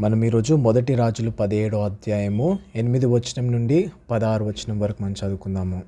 మనం ఈరోజు మొదటి రాజులు 17 అధ్యాయము 8 వచనం నుండి 16 వచనం వరకు మనం చదువుకుందాము.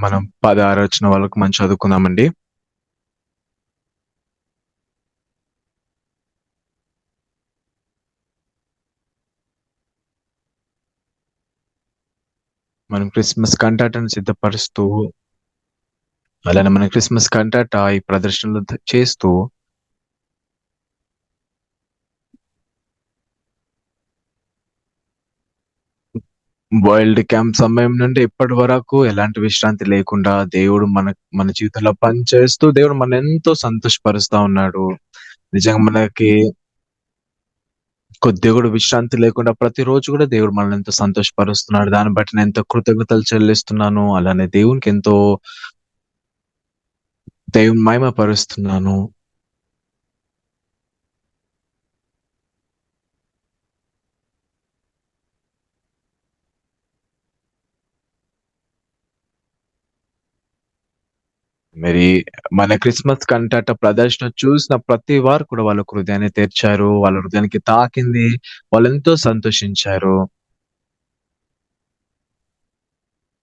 మనం 16 వచనం వరకు మనం చదువుకుందామండి. మనం క్రిస్మస్ కంటాటను సిద్ధపరుస్తూ, అలానే మన క్రిస్మస్ కంటాట ఈ ప్రదర్శనలు చేస్తూ వరల్డ్ క్యాంప్ సమయం నుండి ఇప్పటి వరకు ఎలాంటి విశ్రాంతి లేకుండా దేవుడు మన జీవితంలో పని చేస్తూ దేవుడు మన ఎంతో సంతోషపరుస్తా ఉన్నాడు. నిజంగా మనకి కొద్దిగా కూడా విశ్రాంతి లేకుండా ప్రతిరోజు కూడా దేవుడు మనల్ని ఎంతో సంతోషపరుస్తున్నాడు. దాన్ని బట్టి నేను ఎంతో కృతజ్ఞతలు చెల్లిస్తున్నాను. అలానే దేవునికి ఎంతో దేవుని మహిమ పరుస్తున్నాను. మరి మన క్రిస్మస్ కంటాట ప్రదర్శన చూసిన ప్రతి వారు కూడా వాళ్ళ హృదయాన్ని తెరిచారు. వాళ్ళ హృదయానికి తాకింది. వాళ్ళెంతో సంతోషించారు.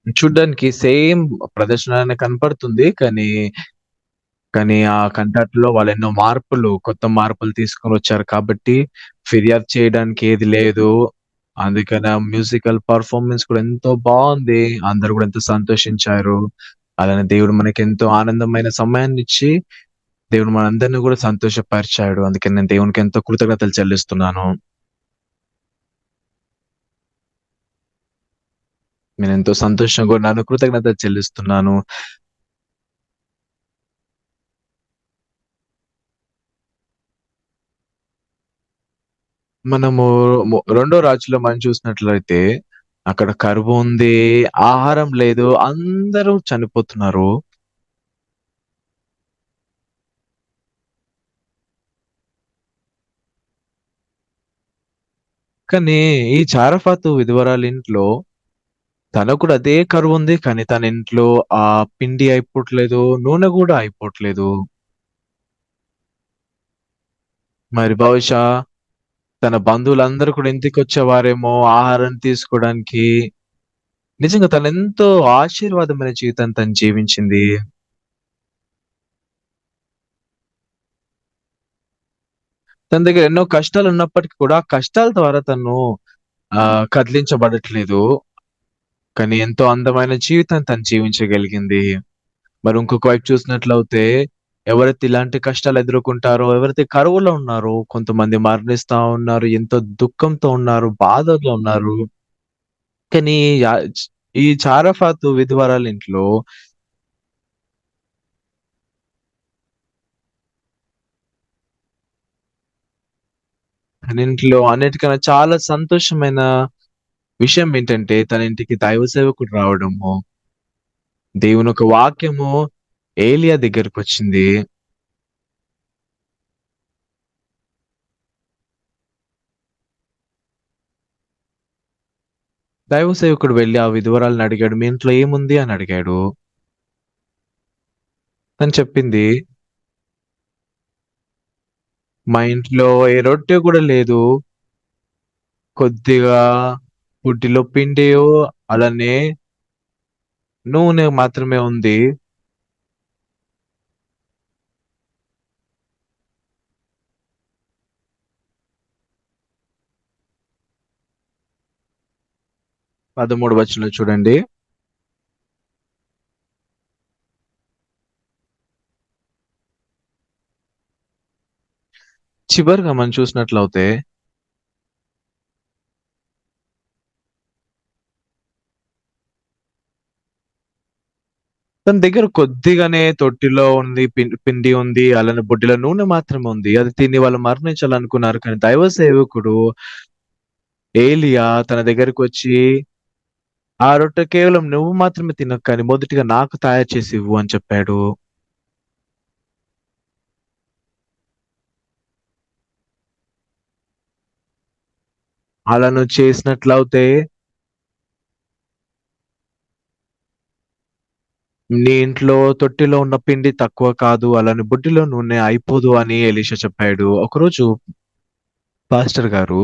చూడ్డానికి సేమ్ ప్రదర్శనలానే కనపడుతుంది. కానీ ఆ కంటాటలో వాళ్ళెన్నో కొత్త మార్పులు తీసుకొనొచ్చారు కాబట్టి ఫిర్యాదు చేయడానికి ఏది లేదు. అందుకని ఆ మ్యూజికల్ పెర్ఫార్మన్స్ కూడా ఎంతో బావుంది. అందరూ కూడా ఎంతో సంతోషించారు. అలానే దేవుడు మనకెంతో ఆనందమైన సమయాన్నిచ్చి, దేవుడు మనందరిని కూడా సంతోషపరిచాడు. అందుకని నేను దేవునికి ఎంతో కృతజ్ఞతలు చెల్లిస్తున్నాను. నేనెంతో సంతోషంగా ఉన్నాను. కృతజ్ఞతలు చెల్లిస్తున్నాను. మనము రెండో రాజులో మనం చూసినట్లయితే అక్కడ కరువుంది. ఆహారం లేదు. అందరూ చనిపోతున్నారు. కానీ ఈ చారఫాతు విధవరాలింట్లో తనకు కూడా అదే కరువుంది. కానీ తన ఇంట్లో పిండి అయిపోవట్లేదు. నూనె గూడా అయిపోవట్లేదు. మరి బహుశా తన బంధువులందరూ కూడా ఇంటికొచ్చేవారేమో ఆహారం తీసుకోవడానికి. నిజంగా తనెంతో ఆశీర్వాదమైన జీవితం తను జీవించింది. తన దగ్గర ఎన్నో కష్టాలున్నప్పటికి కూడా ఆ కష్టాల ద్వారా తను కదిలించబడట్లేదు. కానీ ఎంతో అందమైన జీవితం తను జీవించగలిగింది. మరి ఇంకొక వైపు చూసినట్లయితే ఎవరైతే ఇలాంటి కష్టాలు ఎదుర్కొంటారో, ఎవరైతే కరువులో ఉన్నారో కొంతమంది మరణిస్తా ఉన్నారు. ఎంతో దుఃఖంతో ఉన్నారు. బాధలో ఉన్నారు. కానీ యా చ్ ఈ చారఫాతు విధవరాలింట్లో తనింట్లో అన్నిటికన్నా చాలా సంతోషమైన విషయం ఏంటంటే తన ఇంటికి దైవ సేవకుడు రావడము. దేవుని యొక్క వాక్యము ఏలియా దగ్గరకొచ్చింది. దైవ సేవకుడు వెళ్లి ఆ విధవరాలిని అడిగాడు. "మీ ఇంట్లో ఏముంది?" అని అడిగాడు. తను చెప్పింది, "మా ఇంట్లో ఏ రొట్టె గూడా లేదు. కొద్దిగా బుడ్డిలో పిండియు, అలానే నూనె మాత్రమే ఉంది." 13 వచనంలో చూడండి. చివరగా మనం చూసినట్లయితే తన దగ్గర కొద్దిగానే తొట్టిలో ఉంది. పిండి ఉంది. అలానే బుడ్డిలో నూనె మాత్రమే ఉంది. అది తిని వాళ్ళు మరణించాలనుకున్నారు. కానీ దైవ సేవకుడు ఏలీయా తన దగ్గరకొచ్చి, "ఆ రొట్టె కేవలం నువ్వు మాత్రమే తినకు కానీ మొదటిగా నాకు తయారు చేసి ఇవ్వు" అని చెప్పాడు. అలా నువ్వు చేసినట్లయితే నీ ఇంట్లో తొట్టిలో ఉన్న పిండి తక్కువ కాదు. అలానే బుడ్డిలో నూనె అయిపోదు అని ఎలీషా చెప్పాడు. ఒకరోజు పాస్టర్ గారు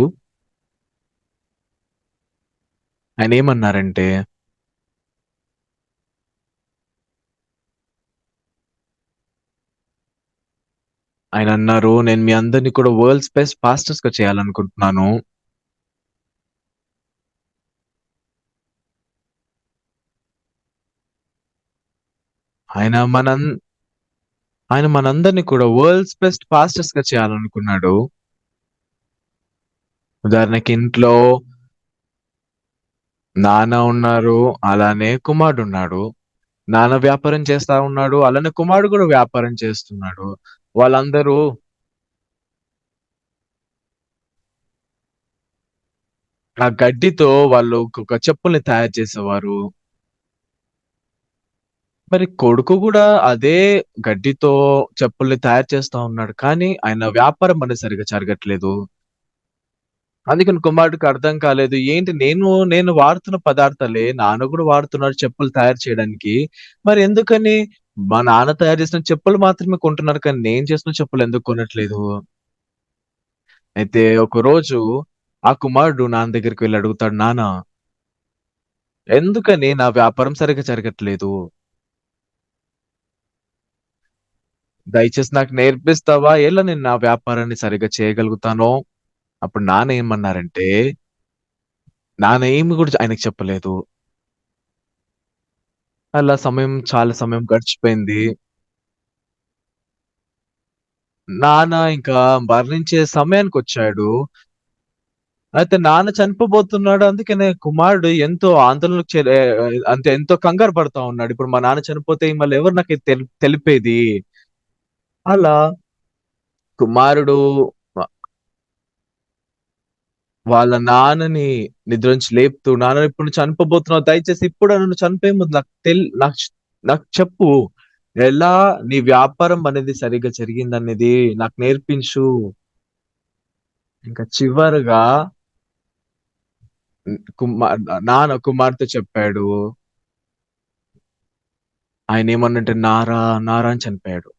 ఆయనేమన్నారంటే, ఆయనన్నారు, "నేను మీ అందరిని కూడా వరల్డ్స్ బెస్ట్ పాస్టర్స్‌గా చేయాలనుకుంటున్నాను." ఆయన మనం ఆయన మనందరిని కూడా వరల్డ్స్ బెస్ట్ పాస్టర్స్‌గా చేయాలనుకున్నాడు. ఉదాహరణకి ఇంట్లో నాన్న ఉన్నారు. అలానే కుమారుడున్నాడు. నాన్న వ్యాపారం చేస్తా ఉన్నాడు. అలానే కుమారుడు గూడా వ్యాపారం చేస్తున్నాడు. వాళ్ళందరూ ఆ గడ్డితో వాళ్ళు ఒక చెప్పుల్ని తయారు చేసేవారు. మరి కొడుకు గూడా అదే గడ్డితో చెప్పుల్ని తయారు చేస్తా ఉన్నాడు. కానీ ఆయన వ్యాపారం అనేది సరిగ్గా జరగట్లేదు. అందుకని కుమారుడికి అర్థం కాలేదు. ఏంటి నేను వాడుతున్న పదార్థాలే నాన్న గూడా వాడుతున్నాడు చెప్పులు తయారు చేయడానికి. మరి ఎందుకని మా నాన్న తయారు చేసిన చెప్పులు మాత్రమే కొంటున్నారు. కానీ నేను చేసిన చెప్పులు ఎందుకు కొనట్లేదు? అయితే ఒకరోజు ఆ కుమారుడు నాన్న దగ్గరికి వెళ్లి అడుగుతాడు, "నాన్న ఎందుకని నా వ్యాపారం సరిగ్గా జరగట్లేదు? దయచేసి నాకు నేర్పిస్తావా? ఎలా నేను నా వ్యాపారాన్ని సరిగ్గా చేయగలుగుతానో?" అప్పుడు నాన్న ఏమన్నారంటే, నాన్న ఏమి గూడా ఆయనకి చెప్పలేదు. అలా చాలా సమయం గడిచిపోయింది. నాన్న ఇంకా మరణించే సమయానికొచ్చాడు. అయితే నాన్న చనిపోబోతున్నాడు. అందుకనే కుమారుడు ఎంతో ఆందోళనకు అంటే ఎంతో కంగారు పడతా ఉన్నాడు. ఇప్పుడు మా నాన్న చనిపోతే మళ్ళీ ఎవరు నాకు ఇది తెలిపేది? అలా కుమారుడు వ వాళ్ళ నాన్నని నిద్ర నుంచి లేపుతూ, "నాన్న ఇప్పుడు నువ్వు చనిపోబోతున్నావు. దయచేసి ఇప్పుడే నువ్వు చనిపోయే ముందు నాకు చెప్పు. ఎలా నీ వ్యాపారం అనేది సరిగ్గా జరిగిందనేది నాకు నేర్పించు." ఇంకా చివరగా హ్మ్. నాన్న కుమార్తె చెప్పాడు. ఆయనేమన్నంటే నారా, నారా అని చనిపోయాడు.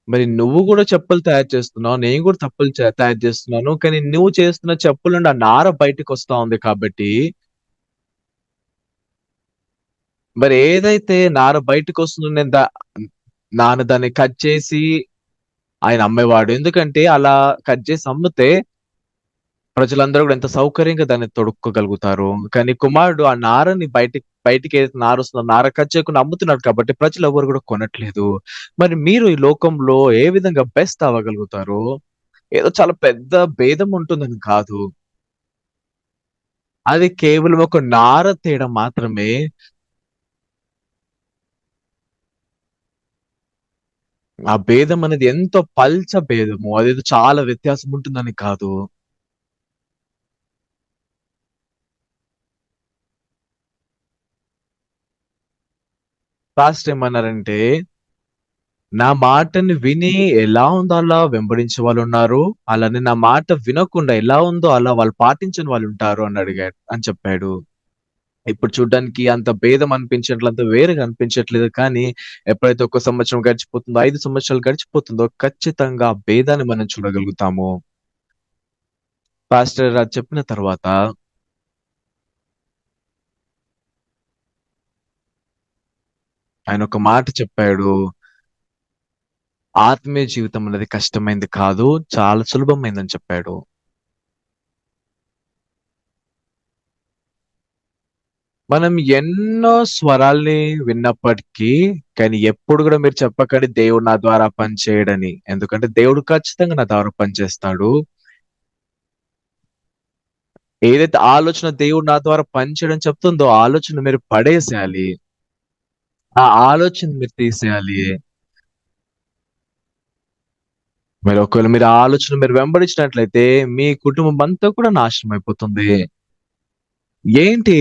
మరి నువ్వు గూడా చెప్పులు తయారు చేస్తున్నావు. నేను గూడా తయారు చేస్తున్నాను. కానీ నువ్వు చేస్తున్న చెప్పుల నుండి ఆ నార బయటికొస్తా ఉంది కాబట్టి, మరి ఏదైతే నార బయటికొస్తుందో నాన్న దాన్ని కట్ చేసి ఆయన అమ్మేవాడు. ఎందుకంటే అలా కట్ చేసి అమ్మితే ప్రజలందరూ గూడా ఎంత సౌకర్యంగా దాన్ని తొడుక్కోగలుగుతారు. కానీ కుమారుడు ఆ నారని బయటికేదైతే నారొస్తుందో నార కట్ చేయకుండా అమ్ముతున్నాడు కాబట్టి ప్రజలెవ్వరు గూడా కొనట్లేదు. మరి మీరు ఈ లోకంలో ఏ విధంగా బెస్ట్ అవ్వగలుగుతారు? ఏదో చాలా పెద్ద భేదం ఉంటుందని కాదు. అది కేవలం ఒక నార తేడా మాత్రమే. ఆ భేదం అనేది ఎంతో పల్చ భేదము. అదేదో చాలా వ్యత్యాసం ఉంటుందని కాదు. పాస్టర్ ఏమన్నారంటే నా మాటని విని ఎలా ఉందో అలా వెంబడించే వాళ్ళున్నారు. అలానే నా మాట వినకుండా ఎలా ఉందో అలా వాళ్ళు పాటించని వాళ్ళుంటారు అని చెప్పాడు. ఇప్పుడు చూడ్డానికి అంత భేదం అనిపించట్లేదు. అంత వేరుగా అనిపించట్లేదు. కానీ ఎప్పుడైతే ఒక సంవత్సరం గడిచిపోతుందో, 5 సంవత్సరాలు గడిచిపోతుందో ఖచ్చితంగా ఆ భేదాన్ని మనం చూడగలుగుతాము. పాస్టర్ అది చెప్పిన తర్వాత ఆయన ఒక మాట చెప్పాడు. ఆత్మీయ జీవితం అనేది కష్టమైంది కాదు. చాలా సులభమైందని చెప్పాడు. మనం ఎన్నో స్వరాల్ని విన్నప్పటికీ, కానీ ఎప్పుడు గూడా మీరు చెప్పకండి దేవుడు నా ద్వారా పని చేయడని. ఎందుకంటే దేవుడు ఖచ్చితంగా నా ద్వారా పనిచేస్తాడు. ఏదైతే ఆలోచన దేవుడు నా ద్వారా పని చేయడం చెప్తుందో, ఆ ఆలోచన మీరు పడేసేయాలి. ఆ ఆలోచన మీరు తీసేయాలి. మీరు ఆ ఆలోచన మీరు వెంబడించినట్లయితే, మీ కుటుంబం అంతా కూడా నాశనం అయిపోతుంది. ఏంటి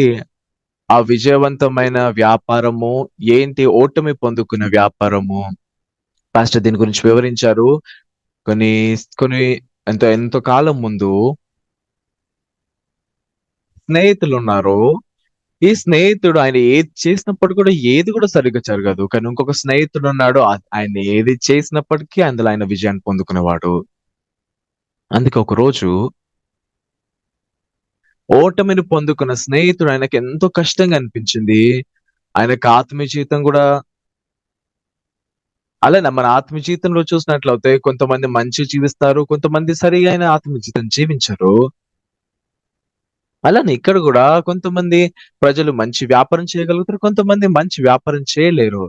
ఆ విజయవంతమైన వ్యాపారము? ఏంటి ఓటమి పొందుకున్న వ్యాపారము? పాస్టర్ దీని గురించి వివరించారు. కొన్ని కొన్ని ఎంతో కాలం ముందు స్నేహితులున్నారు. ఈ స్నేహితుడు ఆయన ఏది చేసినప్పుడు కూడా ఏది కూడా సరిగ్గా జరగదు. కానీ ఇంకొక స్నేహితుడున్నాడు. ఆయన ఏది చేసినప్పటికీ అందులో ఆయన విజయాన్ని పొందుకునేవాడు. అందుకే ఒకరోజు ఓటమిని పొందుకున్న స్నేహితుడు ఆయనకెంతో కష్టంగా అనిపించింది. ఆయనకి ఆత్మీయ జీవితం గూడా అలానే మన ఆత్మీయ జీవితంలో చూసినట్లయితే కొంతమంది మంచిగా జీవిస్తారు. కొంతమంది సరియైన ఆత్మీయ జీవితం జీవించరు. అలానే ఇక్కడ గూడా కొంతమంది ప్రజలు మంచి వ్యాపారం చేయగలుగుతారు. కొంతమంది మంచి వ్యాపారం చేయలేరు.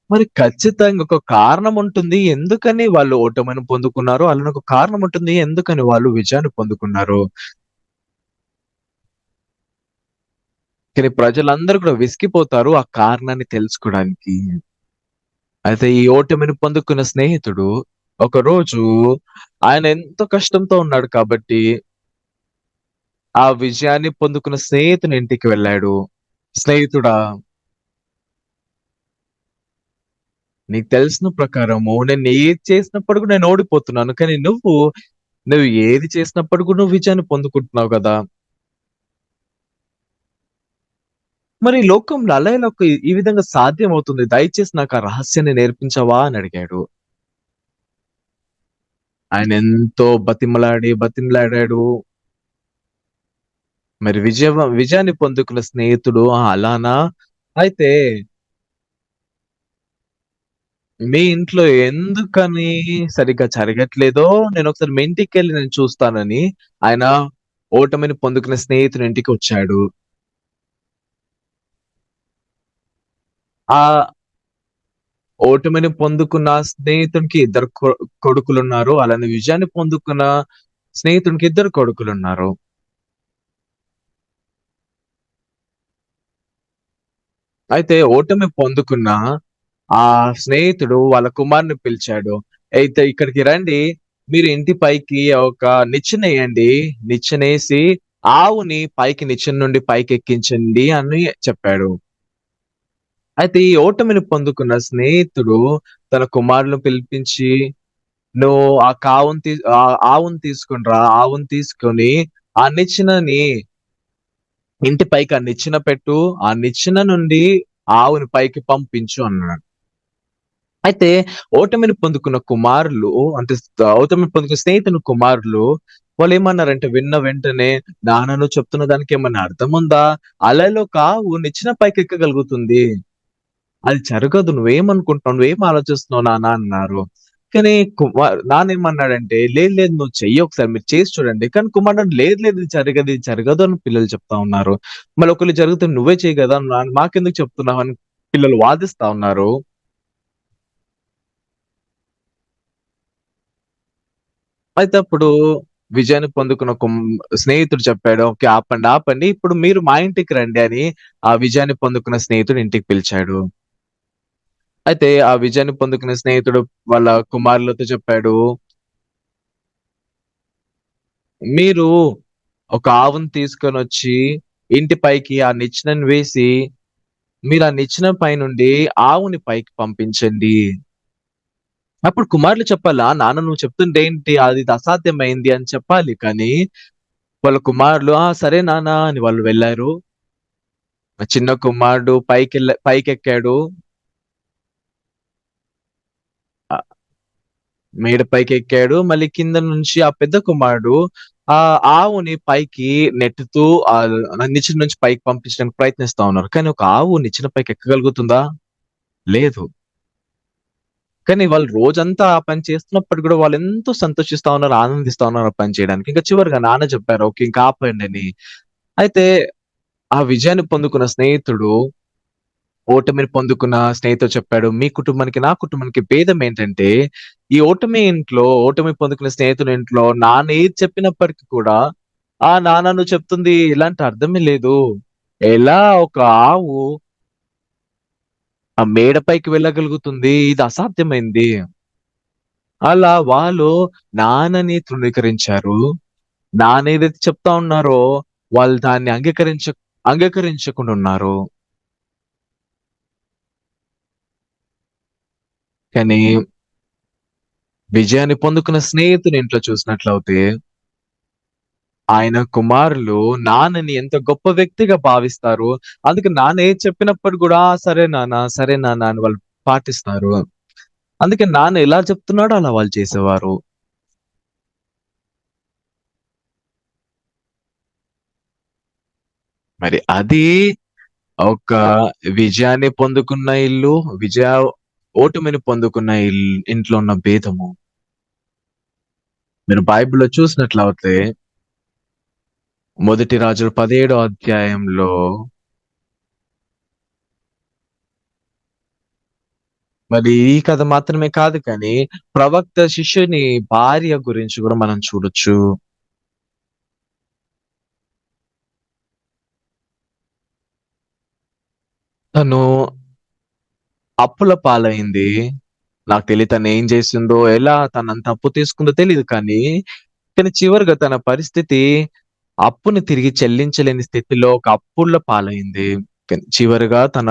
మరి ఖచ్చితంగా ఒక కారణం ఉంటుంది. ఎందుకని వాళ్ళు ఓటమిని పొందుకున్నారో, అలానే ఒక కారణం ఉంటుంది. ఎందుకని వాళ్ళు విజయాన్ని పొందుకున్నారు. కానీ ప్రజలందరూ కూడా విసిగిపోతారు ఆ కారణాన్ని తెలుసుకోడానికి. అయితే ఈ ఓటమిని పొందుకున్న స్నేహితుడు ఒకరోజు ఆయన ఎంతో కష్టంతో ఉన్నాడు కాబట్టి, ఆ విజయాన్ని పొందుకున్న స్నేహితుని ఇంటికి వెళ్ళాడు. స్నేహితుడా, నీకు తెలిసిన ప్రకారము నేను ఏది చేసినప్పుడు కూడా నేను ఓడిపోతున్నాను. కానీ నువ్వు ఏది చేసినప్పుడు కూడా నువ్వు విజయాన్ని పొందుకుంటున్నావు గదా! మరి ఈ లోకంలో అలా ఎలా ఈ విధంగా సాధ్యమవుతుంది? దయచేసి నాకు ఆ రహస్యాన్ని నేర్పించవా అని అడిగాడు. ఆయన ఎంతో బతిమలాడాడు. మరి విజయాన్ని పొందుకున్న స్నేహితుడు అలానా? అయితే మీ ఇంట్లో ఎందుకని సరిగ్గా జరగట్లేదో నేనొకసారి మీ ఇంటికెళ్ళి నేను చూస్తానని ఆయన ఓటమిని పొందుకున్న స్నేహితుని ఇంటికొచ్చాడు. ఆ ఓటమిని పొందుకున్న స్నేహితునికి ఇద్దరు కొడుకులున్నారు. అలానే విజయాన్ని పొందుకున్న స్నేహితునికి ఇద్దరు కొడుకులున్నారు. అయితే ఓటమి పొందుకున్న ఆ స్నేహితుడు వాళ్ళ కుమారుడిని పిలిచాడు. అయితే ఇక్కడికి రండి. మీరు ఇంటి పైకి ఒక నిచ్చెనెయ్యండి. నిచ్చెనేసి ఆవుని పైకి నిచ్చెన నుండి పైకెక్కించండి అని చెప్పాడు. అయితే ఈ ఓటమిని పొందుకున్న స్నేహితుడు తన కుమారులను పిలిపించి, "నువ్వు ఆవును తీసుకొని రా. ఆవును తీసుకొని ఆ నిచ్చెనని ఇంటి పైకి ఆ నిచ్చెన పెట్టు. ఆ నిచ్చెన నుండి ఆవుని పైకి పంపించు" అన్నాడు. అయితే ఓటమిని పొందుకున్న కుమారులు అంటే ఓటమిని పొందుకున్న స్నేహితుని కుమారులు వాళ్ళేమన్నారంటే విన్న వెంటనే, "నాన్న నువ్వు చెప్తున్న దానికి ఏమన్నా అర్థముందా? అలలో కావు నిచ్చెన పైకెక్కగలుగుతుంది. అది జరగదు. నువ్వేమనుకుంటున్నావు? నువ్వేం ఆలోచిస్తున్నావు నాన్న" అన్నారు. కానీ నాన్నేమన్నాడంటే, "లేదు లేదు నువ్వు చెయ్యి ఒకసారి మీరు చేసి చూడండి." కానీ కుమారుడు "లేదు లేదు ఇది జరగదు" అని పిల్లలు చెప్తా ఉన్నారు. మళ్ళీ ఒకవేళ జరిగితే "నువ్వే చెయ్యి గదా! మాకెందుకు చెప్తున్నావు" అని పిల్లలు వాదిస్తా ఉన్నారు. అయితే అప్పుడు విజయాన్ని పొందుకున్న స్నేహితుడు చెప్పాడు. "ఓకే. ఆపండి, ఆపండి. ఇప్పుడు మీరు మా ఇంటికి రండి" అని ఆ విజయాన్ని పొందుకున్న స్నేహితుడు ఇంటికి పిలిచాడు. అయితే ఆ విజయాన్ని పొందుకున్న స్నేహితుడు వాళ్ళ కుమారులతో చెప్పాడు, "మీరు ఒక ఆవును తీసుకొనొచ్చి ఇంటి పైకి ఆ నిచ్చెనని వేసి, మీరు ఆ నిచ్చెన పైనుండి ఆవుని పైకి పంపించండి. అప్పుడు కుమారులు చెప్పాలా, "నాన్న నువ్వు చెప్తుంటే ఏంటి? అది ఇది అసాధ్యమైంది" అని చెప్పాలి. కానీ వాళ్ళ కుమారులు, "ఆ! సరే నాన్న" అని వాళ్ళు వెళ్లారు. ఆ చిన్న కుమారుడు పైకెక్కాడు. ఆహ్, మేడ పైకెక్కాడు. మళ్ళీ కింద నుంచి ఆ పెద్ద కుమారుడు ఆ ఆవుని పైకి నెట్టుతూ నిచ్చెన నుంచి పైకి పంపించడానికి ప్రయత్నిస్తా ఉన్నారు. కానీ ఒక ఆవు నిచ్చెన పైకి ఎక్కగలుగుతుందా? లేదు. కానీ వాళ్ళు రోజంతా ఆ పని చేస్తున్నప్పటికి గూడా వాళ్ళెంతో సంతోషిస్తా ఉన్నారు, ఆనందిస్తా ఉన్నారు ఆ పని చేయడానికి. ఇంక చివరగా నాన్న చెప్పారు, "ఓకే. ఇంక ఆపండని." అయితే ఆ విజయాన్ని పొందుకున్న స్నేహితుడు, ఓటమిని పొందుకున్న స్నేహితుడు చెప్పాడు, "మీ కుటుంబానికి, నా కుటుంబానికి భేదం ఏంటంటే, ఈ ఓటమి పొందుకున్న స్నేహితుని ఇంట్లో నాన్న ఏది చెప్పినప్పటికి కూడా, ఆ! నాన్న నువ్వు చెప్తుంది ఇలాంటి అర్థమే లేదు. ఎలా ఒక ఆవు ఆ మేడ పైకి వెళ్ళగలుగుతుంది? ఇది అసాధ్యమైంది." అలా వాళ్ళు నాన్నని తృణీకరించారు. నాన్న ఏదైతే చెప్తా ఉన్నారో, వాళ్ళు దాన్ని అంగీకరించకుండా ఉన్నారు. కానీ విజయాన్ని పొందుకున్న స్నేహితుని ఇంట్లో చూసినట్లయితే, ఆయన కుమారులు నాన్నని ఎంత గొప్ప వ్యక్తిగా భావిస్తారు. అందుకే నాన్న ఏది చెప్పినప్పుడు గూడా, "ఆ! సరే నాన్న, సరే నాన్న" అని వాళ్ళు పాటిస్తారు. అందుకే నాన్న ఎలా చెప్తున్నాడో అలా వాళ్ళు చేసేవారు. మరి అది ఒక విజయాన్ని పొందుకున్న ఇల్లు, విజయ ఓటమిని పొందుకున్న ఇంట్లో ఉన్న భేదము. మీరు బైబిల్‌లో చూసినట్లయితే మొదటి రాజులు 17 అధ్యాయంలో మరి ఈ కథ మాత్రమే కాదు కానీ, ప్రవక్త శిష్యుని భార్య గురించి గూడా మనం చూడొచ్చు. తను అప్పుల పాలైంది. నాకు తెలీదు తనేం జేసిందో, ఎలా తనంత అప్పు తీసుకుందో తెలీదు కానీ చివరగా తన పరిస్థితి అప్పుని తిరిగి చెల్లించలేని స్థితిలో ఒక అప్పుల పాలైంది. చివరగా తన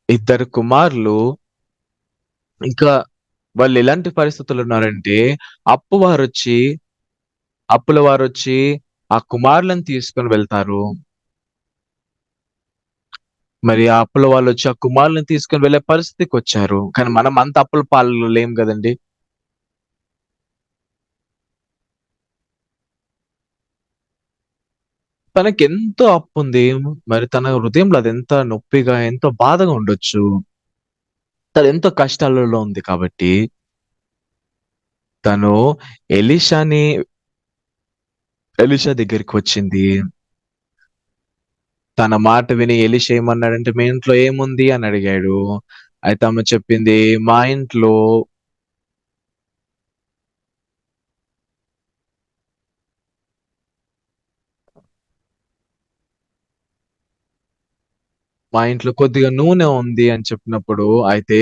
ఇద్దరు కుమారులు ఇంకా వాళ్ళెలాంటి పరిస్థితుల్లో ఉన్నారంటే, అప్పు వారొచ్చి అప్పుల వారొచ్చి ఆ కుమారులను తీసుకొని వెళ్తారు. మరి ఆ అప్పుల వాళ్ళొచ్చి ఆ కుమారులని తీసుకొని వెళ్ళే పరిస్థితికొచ్చారు. కానీ మనం అంత అప్పుల పాలలో లేము గదండీ! తనకెంతో అప్పుంది. మరి తన హృదయంలో అదెంత నొప్పిగా, ఎంతో బాధగా ఉండొచ్చు. తనెంతో కష్టాలలో ఉంది కాబట్టి, తను ఎలీషాని ఎలీషా దగ్గరికొచ్చింది. తన మాట విని ఎలీషా ఏమన్నాడంటే, "మీ ఇంట్లో ఏముంది?" అని అడిగాడు. అయితే ఆమె చెప్పింది, మా ఇంట్లో కొద్దిగా నూనె ఉంది" అని చెప్పినప్పుడు, అయితే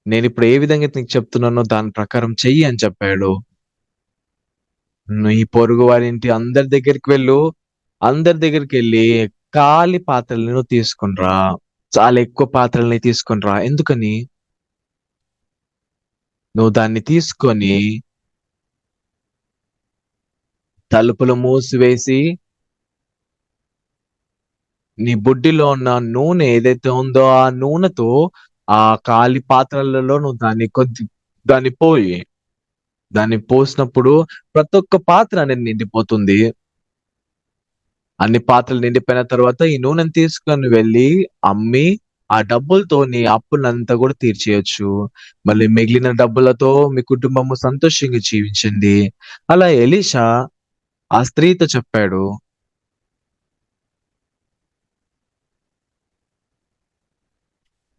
నేనిప్పుడు ఏ విధంగా అయితే నీకు చెప్తున్నానో దాని ప్రకారం చెయ్యి అని చెప్పాడు. నీ పొరుగు వారింటి అందరి దగ్గరికి వెళ్ళు. అందరి దగ్గరికెళ్ళి ఖాళీ పాత్రలను నువ్వు తీసుకొని రా. చాలా ఎక్కువ పాత్రలని తీసుకొని రా. ఎందుకని? నువ్వు దాన్ని తీసుకొని తలుపులు మూసివేసి, నీ బుడ్డిలో ఉన్న నూనె ఏదైతే ఉందో, ఆ నూనెతో ఆ ఖాళీ పాత్రలలో నువ్వు దాన్ని పోయి. దాన్ని పోసినప్పుడు ప్రతి ఒక్క పాత్ర అనేది నిండిపోతుంది. అన్ని పాత్రలు నిండిపోయిన తర్వాత ఈ నూనెను తీసుకొని వెళ్లి అమ్మి, ఆ డబ్బులతో నీ అప్పులంతా గూడా తీర్చేయొచ్చు. మళ్ళీ మిగిలిన డబ్బులతో మీ కుటుంబము సంతోషంగా జీవించండి. అలా ఎలీషా ఆ స్త్రీతో చెప్పాడు.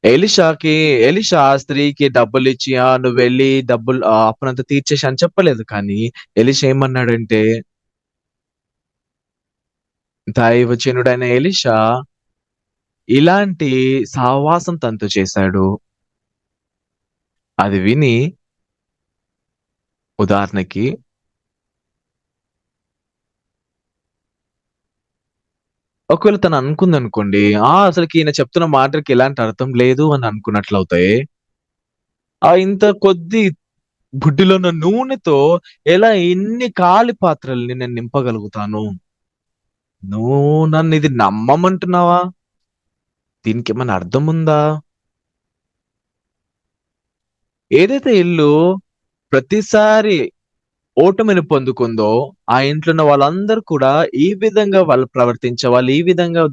ఎలీషాకి ఎలీషా ఆ స్త్రీకి డబ్బులిచ్చి, నువ్వెళ్లి అప్పునంతా తీర్చేసేయి అని చెప్పలేదు కానీ, ఎలీషా ఏమన్నాడంటే, దైవజనుడైన ఎలీషా ఇలాంటి సహవాసం తనతో చేశాడు. అది విని ఉదాహరణకి ఒకవేళ తను అనుకుందనుకోండి, అసలకి ఈయన చెప్తున్న మాటలకి ఎలాంటి అర్థం లేదు అని అనుకున్నట్లవుతే, ఆ ఇంత కొద్ది బుడ్డిలో ఉన్న నూనెతో ఎలా ఎన్ని ఖాళీ పాత్రల్ని నేను నింపగలుగుతాను? నువ్వు నన్నిది నమ్మమంటున్నావా? దీనికేమన్నా అర్థముందా? ఏదైతే ఇల్లు ప్రతిసారి ఓటమిని పొందుకుందో, ఆ ఇంట్లో ఉన్న వాళ్ళందరూ కూడా ఈ విధంగా వాళ్ళు ప్రవర్తించేవాళ్ళు. ఈ విధంగా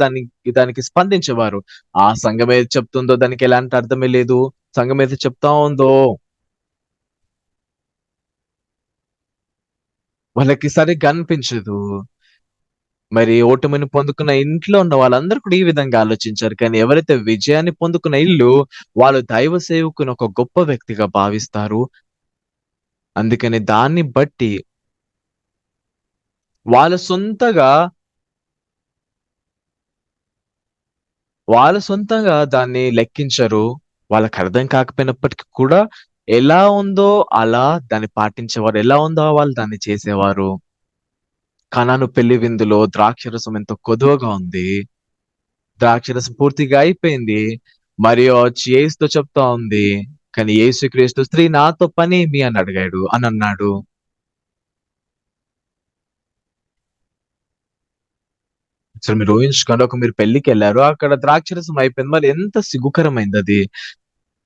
దానికి స్పందించేవారు. ఆ సంఘం ఏది చెప్తుందో దానికి ఎలాంటి అర్థమే లేదు. సంఘం ఏది చెప్తా ఉందో వాళ్ళకి సరిగ్గా అనిపించదు. మరి ఓటమిని పొందుకున్న ఇంట్లో ఉన్న వాళ్ళందరూ కూడా ఈ విధంగా ఆలోచించారు. కానీ ఎవరైతే విజయాన్ని పొందుకున్న ఇల్లు, వాళ్ళు దైవ సేవకుని ఒక గొప్ప వ్యక్తిగా భావిస్తారు. అందుకని దాన్ని బట్టి వాళ్ళ సొంతగా వాళ్ళ సొంతంగా దాన్ని లెక్కించరు. వాళ్ళకర్థం కాకపోయినప్పటికి కూడా ఎలా ఉందో అలా దాన్ని పాటించేవారు. ఎలా ఉందో వాళ్ళు దాన్ని చేసేవారు. కనాను పెళ్లి విందులో ద్రాక్షరసం ఎంతో కొదువగా ఉంది. ద్రాక్షరసం పూర్తిగా అయిపోయింది. మరియు వచ్చి యేసుతో చెప్తా ఉంది. కానీ యేసుక్రీస్తు "స్త్రీ నాతో పనేమి" అనన్నాడు. అసలు మీరు ఊహించుకోండి. మీరు పెళ్ళికెళ్లారు. అక్కడ ద్రాక్షరసం అయిపోయింది. మరి ఎంత సిగ్గుకరమైందది.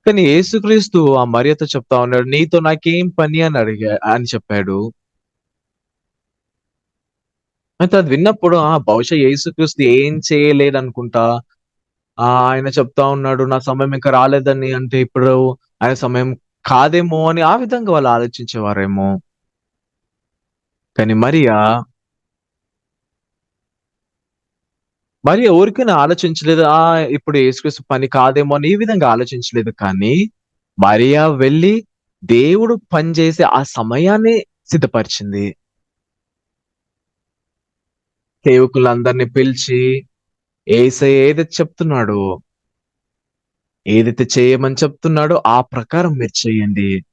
కానీ యేసుక్రీస్తు ఆ మరియతో చెప్తా ఉన్నాడు. "నీతో నాకేం పని" అని చెప్పాడు. అయితే అది విన్నప్పుడు బహుశా యేసుక్రీస్తు ఏం చేయలేడనుకుంటా. ఆయన చెప్తా ఉన్నాడు. నా సమయం ఇంకా రాలేదని అంటే ఇప్పుడు ఆయన సమయం కాదేమో అని ఆ విధంగా వాళ్ళు ఆలోచించేవారేమో. కానీ మరియ ఊరికేనే ఆలోచించలేదు. ఇప్పుడు యేసుక్రీస్తు పని కాదేమో అని ఈ విధంగా ఆలోచించలేదు కానీ, మరియ వెళ్లి దేవుడు పనిచేసే ఆ సమయాన్ని సిద్ధపరిచింది. సేవకులందరిని పిలిచి యేసయ్య ఏదైతే చెప్తున్నాడో, ఏదైతే చేయమని చెప్తున్నాడో ఆ ప్రకారం మీరు చేయండి.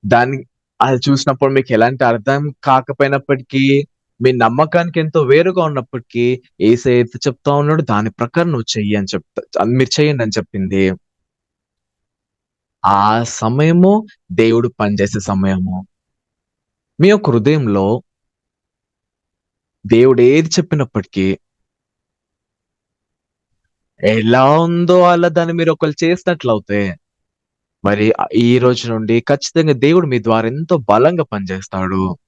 దాన్ని అది చూసినప్పుడు మీకెలాంటి అర్థం కాకపోయినప్పటికీ, మీ నమ్మకానికి ఎంతో వేరుగా ఉన్నప్పటికీ, యేసయ్య ఏదైతే చెప్తా ఉన్నాడో దాని ప్రకారం నువ్వు చెయ్యి అని మీరు చేయండని చెప్పింది. ఆ సమయము దేవుడు పనిచేసే సమయము. మీ యొక్క హృదయంలో దేవుడు ఏది చెప్పినప్పటికీ, ఎలా ఉందో అలా దాన్ని మీరు ఒకళ్ళు చేసినట్లయితే, మరి ఈ రోజు నుండి ఖచ్చితంగా దేవుడు మీ ద్వారా ఎంతో బలంగా పనిచేస్తాడు.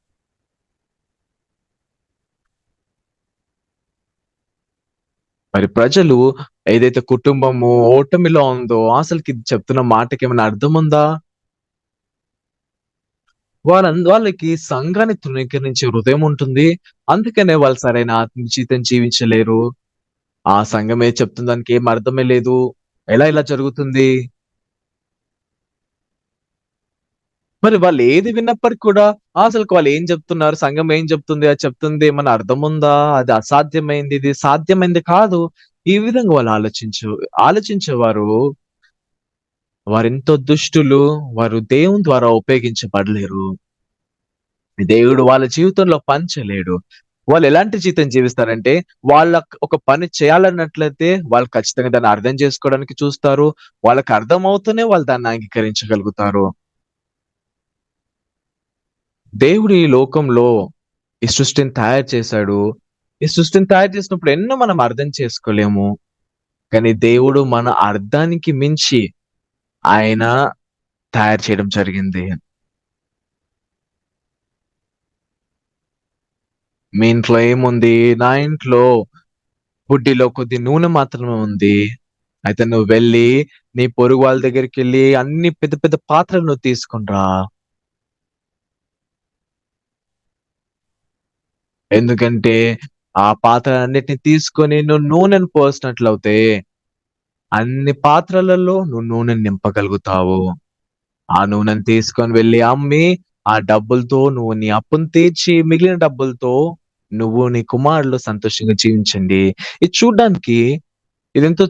మరి ప్రజలు ఏదైతే కుటుంబము ఓటమిలో ఉందో అసలకి చెప్తున్న మాటకేమైనా అర్థముందా? వాళ్ళకి సంఘాన్ని తృణీకరించే హృదయం ఉంటుంది. అందుకనే వాళ్ళు సరైన ఆత్మీయ జీవితం జీవించలేరు. ఆ సంఘం ఏది చెప్తుంది దానికి ఏం అర్థమే లేదు. ఎలా ఇలా జరుగుతుంది? మరి వాళ్ళు ఏది విన్నప్పటికి కూడా అసలుకి వాళ్ళు ఏం చెప్తున్నారు? సంఘం ఏం చెప్తుంది? అది చెప్తుంది ఏమన్నా అర్థముందా? అది అసాధ్యమైంది. ఇది సాధ్యమైంది కాదు. ఈ విధంగా వాళ్ళు ఆలోచించేవారు. వారెంతో దుష్టులు. వారు దేవుని ద్వారా ఉపయోగించబడలేరు. దేవుడు వాళ్ళ జీవితంలో పంచలేడు. వాళ్ళెలాంటి జీవితం జీవిస్తారంటే, ఒక పని చేయాలన్నట్లయితే వాళ్ళు ఖచ్చితంగా దాన్ని అర్థం చేసుకోవడానికి చూస్తారు. వాళ్ళకి అర్థమవుతూనే వాళ్ళు దాన్ని అంగీకరించగలుగుతారు. దేవుడు ఈ లోకంలో ఈ సృష్టిని తయారు చేశాడు. ఈ సృష్టిని తయారు చేసినప్పుడు ఎన్నో మనం అర్థం చేసుకోలేము. కానీ దేవుడు మన అర్థానికి మించి ఆయన తయారు చేయడం జరిగింది. మీ ఇంట్లో ఏముంది? నా ఇంట్లో బుడ్డిలో కొద్ది నూనె మాత్రమే ఉంది. అయితే నువ్వు వెళ్లి నీ పొరుగు వాళ్ళ దగ్గరికెళ్లి అన్ని పెద్ద పెద్ద పాత్రలు నువ్వు తీసుకొని రా. ఎందుకంటే ఆ పాత్రలన్నిటిని తీసుకొని నువ్వు నూనెను పోసినట్లయితే అన్ని పాత్రలలో నువ్వు నూనెను నింపగలుగుతావు. ఆ నూనెను తీసుకొని వెళ్లి అమ్మి, ఆ డబ్బులతో నువ్వు నీ అప్పును తీర్చి మిగిలిన డబ్బులతో నువ్వు నీ కుమారులు సంతోషంగా జీవించండి. ఇది చూడ్డానికి ఇదెంతో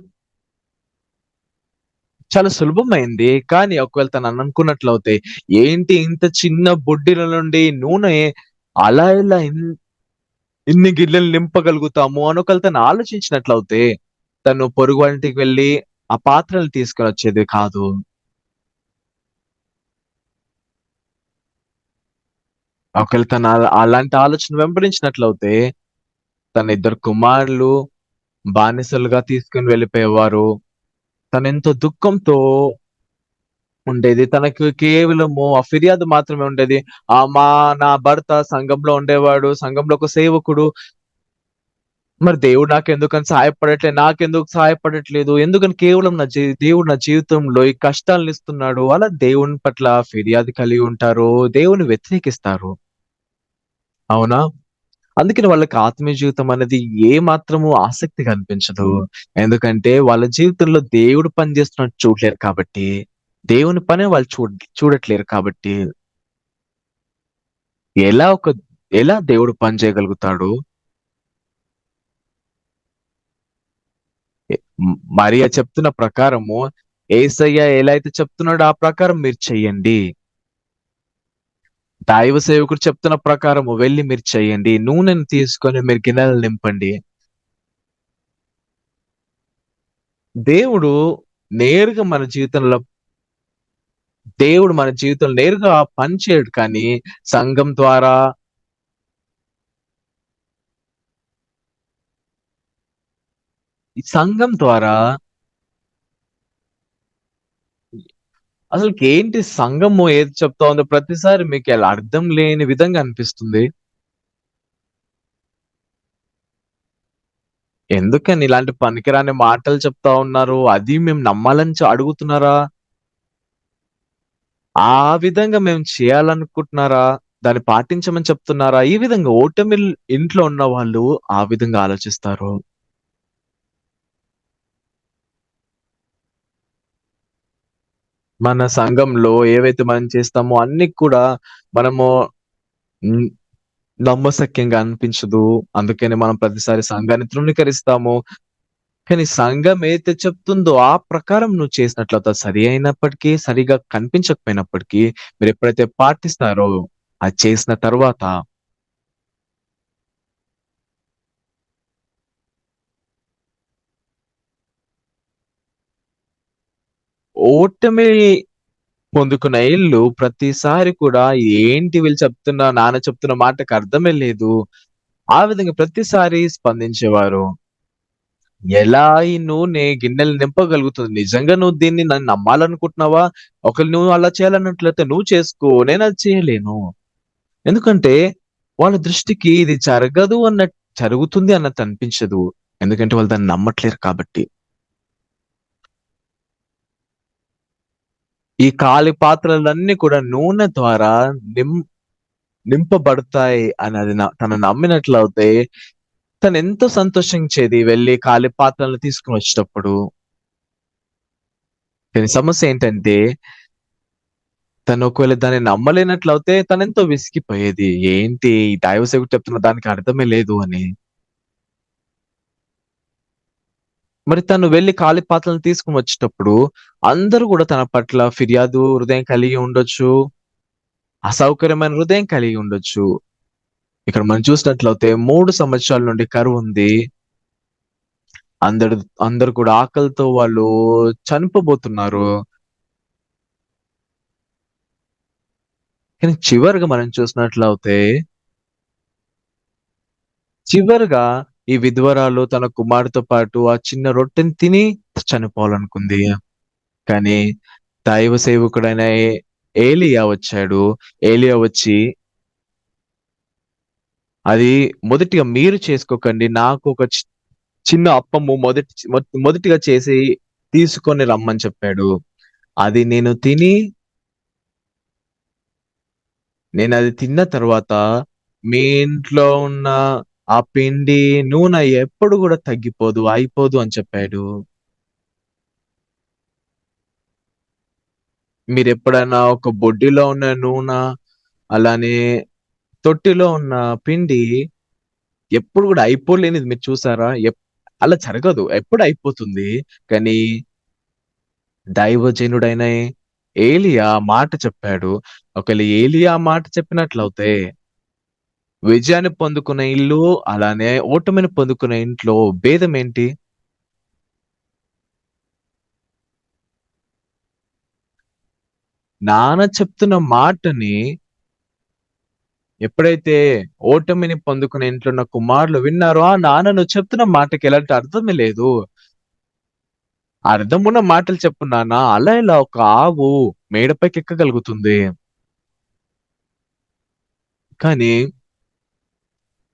చాలా సులభమైంది. కానీ ఒకవేళ తననుకున్నట్లయితే, ఏంటి ఇంత చిన్న బుడ్డిల నుండి నూనె అలా ఎలా ఇన్ని గిన్నెలు నింపగలుగుతాము అని ఒకవేళ తను ఆలోచించినట్లయితే, తను పొరుగు వాళ్ళ ఇంటికి వెళ్లి ఆ పాత్రలు తీసుకొనొచ్చేది కాదు. ఒకవేళ తను అలాంటి ఆలోచన వెంబడించినట్లయితే తన ఇద్దరు కుమారులు బానిసలుగా తీసుకొని వెళ్ళిపోయేవారు. తనెంతో దుఃఖంతో ఉండేది. తనకు కేవలము ఆ ఫిర్యాదు మాత్రమే ఉండేది. నా భర్త సంఘంలో ఉండేవాడు. సంఘంలో ఒక సేవకుడు. మరి దేవుడు నాకెందుకని సహాయపడట్లేదు, నాకెందుకు సహాయపడట్లేదు, ఎందుకని కేవలం దేవుడు నా జీవితంలో ఈ కష్టాలనిస్తున్నాడు. అలా దేవుని పట్ల ఫిర్యాదు కలిగి ఉంటారు. దేవుని వ్యతిరేకిస్తారు. అవునా? అందుకని వాళ్ళకి ఆత్మీయ జీవితం అనేది ఏ మాత్రము ఆసక్తి కనిపించదు. ఎందుకంటే వాళ్ళ జీవితంలో దేవుడు పని చేస్తున్నట్టు చూడలేరు కాబట్టి. దేవుని పనే వాళ్ళు చూడట్లేరు కాబట్టి. ఎలా ఒక ఎలా దేవుడు పని చేయగలుగుతాడు? మరియ చెప్తున్న ప్రకారము యేసయ్య ఎలా అయితే చెప్తున్నాడో ఆ ప్రకారం మీరు చెయ్యండి. దైవ సేవకుడు చెప్తున్న ప్రకారము వెళ్లి మీరు చేయండి. నూనెను తీసుకొని మీరు గిన్నెలో నింపండి. దేవుడు నేరుగా మన జీవితంలో దేవుడు మన జీవితంలో నేరుగా పని చేయడు కానీ సంఘం ద్వారా ఈ సంఘం ద్వారా అసలుకేంటి సంఘము ఏది చెప్తా ఉందో ప్రతిసారి మీకలా అర్థం లేని విధంగా అనిపిస్తుంది. ఎందుకని ఇలాంటి పనికిరాని మాటలు చెప్తా ఉన్నారు? అది మేము నమ్మాలని అడుగుతున్నారా? ఆ విధంగా మేము చేయాలనుకుంటున్నారా? దాన్ని పాటించమని చెప్తున్నారా? ఈ విధంగా ఇంట్లో ఉన్నవాళ్ళు ఆ విధంగా ఆలోచిస్తారు. మన సంఘంలో ఏవైతే మనం చేస్తామో అన్నీ కూడా మనము హ్మ్. నమ్మశక్యంగా అనిపించదు. అందుకని మనం ప్రతిసారి సంఘాన్ని తృణీకరిస్తాము. కానీ సంఘం ఏదైతే చెప్తుందో ఆ ప్రకారం నువ్వు చేసినట్లయితే అది సరి అయినప్పటికీ, సరిగా కనిపించకపోయినప్పటికీ మీరెప్పుడైతే పాటిస్తారో అది చేసిన తరువాత ఓటమి పొందుకున్న ఈళ్ళు ప్రతిసారి కూడా ఏంటి వీళ్ళు నాన్న చెప్తున్న మాటకి అర్థమే లేదు. ఆ విధంగా ప్రతిసారి స్పందించేవారు. ఎలా ఈ నూనె గిన్నెలు నింపగలుగుతుంది? నిజంగా నువ్వు దీన్ని నన్ను నమ్మాలనుకుంటున్నావా? ఒకవేళ నువ్వు అలా చేయాలన్నట్లయితే నువ్వు చేసుకో. నేనది చేయలేను. ఎందుకంటే వాళ్ళ దృష్టికి ఇది జరుగుతుంది అన్నట్టు అనిపించదు. ఎందుకంటే వాళ్ళు దాన్ని నమ్మట్లేరు కాబట్టి. ఈ ఖాళీ పాత్రలన్నీ కూడా నూనె ద్వారా నిం నింపబడతాయి అని తను నమ్మినట్లయితే తనెంతో సంతోషించేది వెళ్లి ఖాళీ పాత్రలను తీసుకొనొచ్చేటప్పుడు. కానీ సమస్య ఏంటంటే తను ఒకవేళ దాన్ని నమ్మలేనట్లయితే తనెంతో విసిగిపోయేది. ఏంటి ఈ దైవ సేవకుడు చెప్తున్న దానికి అర్థమే లేదు అని. మరి తను వెళ్లి ఖాళీ పాత్రలను తీసుకొని వచ్చేటప్పుడు అందరూ గూడా తన పట్ల ఫిర్యాదు హృదయం కలిగి ఉండొచ్చు. అసౌకర్యమైన హృదయం కలిగి ఉండొచ్చు. ఇక్కడ మనం చూసినట్లయితే 3 సంవత్సరాల నుండి కరువుంది. అందడు అందరూ కూడా ఆకలితో వాళ్ళు చనిపోబోతున్నారు. కానీ చివరగా మనం చూసినట్లయితే చివరగా ఈ విధవరాలు తన కుమారుడితో పాటు ఆ చిన్న రొట్టెని తిని చనిపోవాలనుకుంది. కానీ దైవ సేవకుడైన ఏలీయా వచ్చాడు. ఏలీయా వచ్చి, "అది మొదటిగా మీరు చేసుకోకండి. నాకు ఒక చిన్న అప్పము మొదటిగా చేసి తీసుకొని రమ్మని" చెప్పాడు. అది నేనది తిన్న తర్వాత మీ ఇంట్లో ఉన్న ఆ పిండి, నూనె ఎప్పుడు గూడా తగ్గిపోదు, అయిపోదు అని చెప్పాడు. మీరెప్పుడైనా ఒక బొడ్డిలో ఉన్న అలానే తొట్టిలో ఉన్న పిండి ఎప్పుడు గూడా అయిపోలేనిది మీరు చూసారా? అలా జరగదు. ఎప్పుడు అయిపోతుంది. కానీ దైవజనుడైన ఏలీయా మాట చెప్పాడు. ఒకవేళ ఏలీయా మాట చెప్పినట్లయితే విజయాన్ని పొందుకున్న ఇల్లు, అలానే ఓటమిని పొందుకున్న ఇంట్లో భేదమేంటి? నాన్న చెప్తున్న మాటని ఎప్పుడైతే ఓటమిని పొందుకుని ఇంట్లున్న కుమారులు విన్నారో, ఆ నాన్న నువ్వు చెప్తున్న మాటకి ఎలాంటి అర్థమే లేదు. అర్థమున్న మాటలు చెప్పు నాన్న. అలా ఎలా ఒక ఆవు మేడ పైకెక్కగలుగుతుంది? కానీ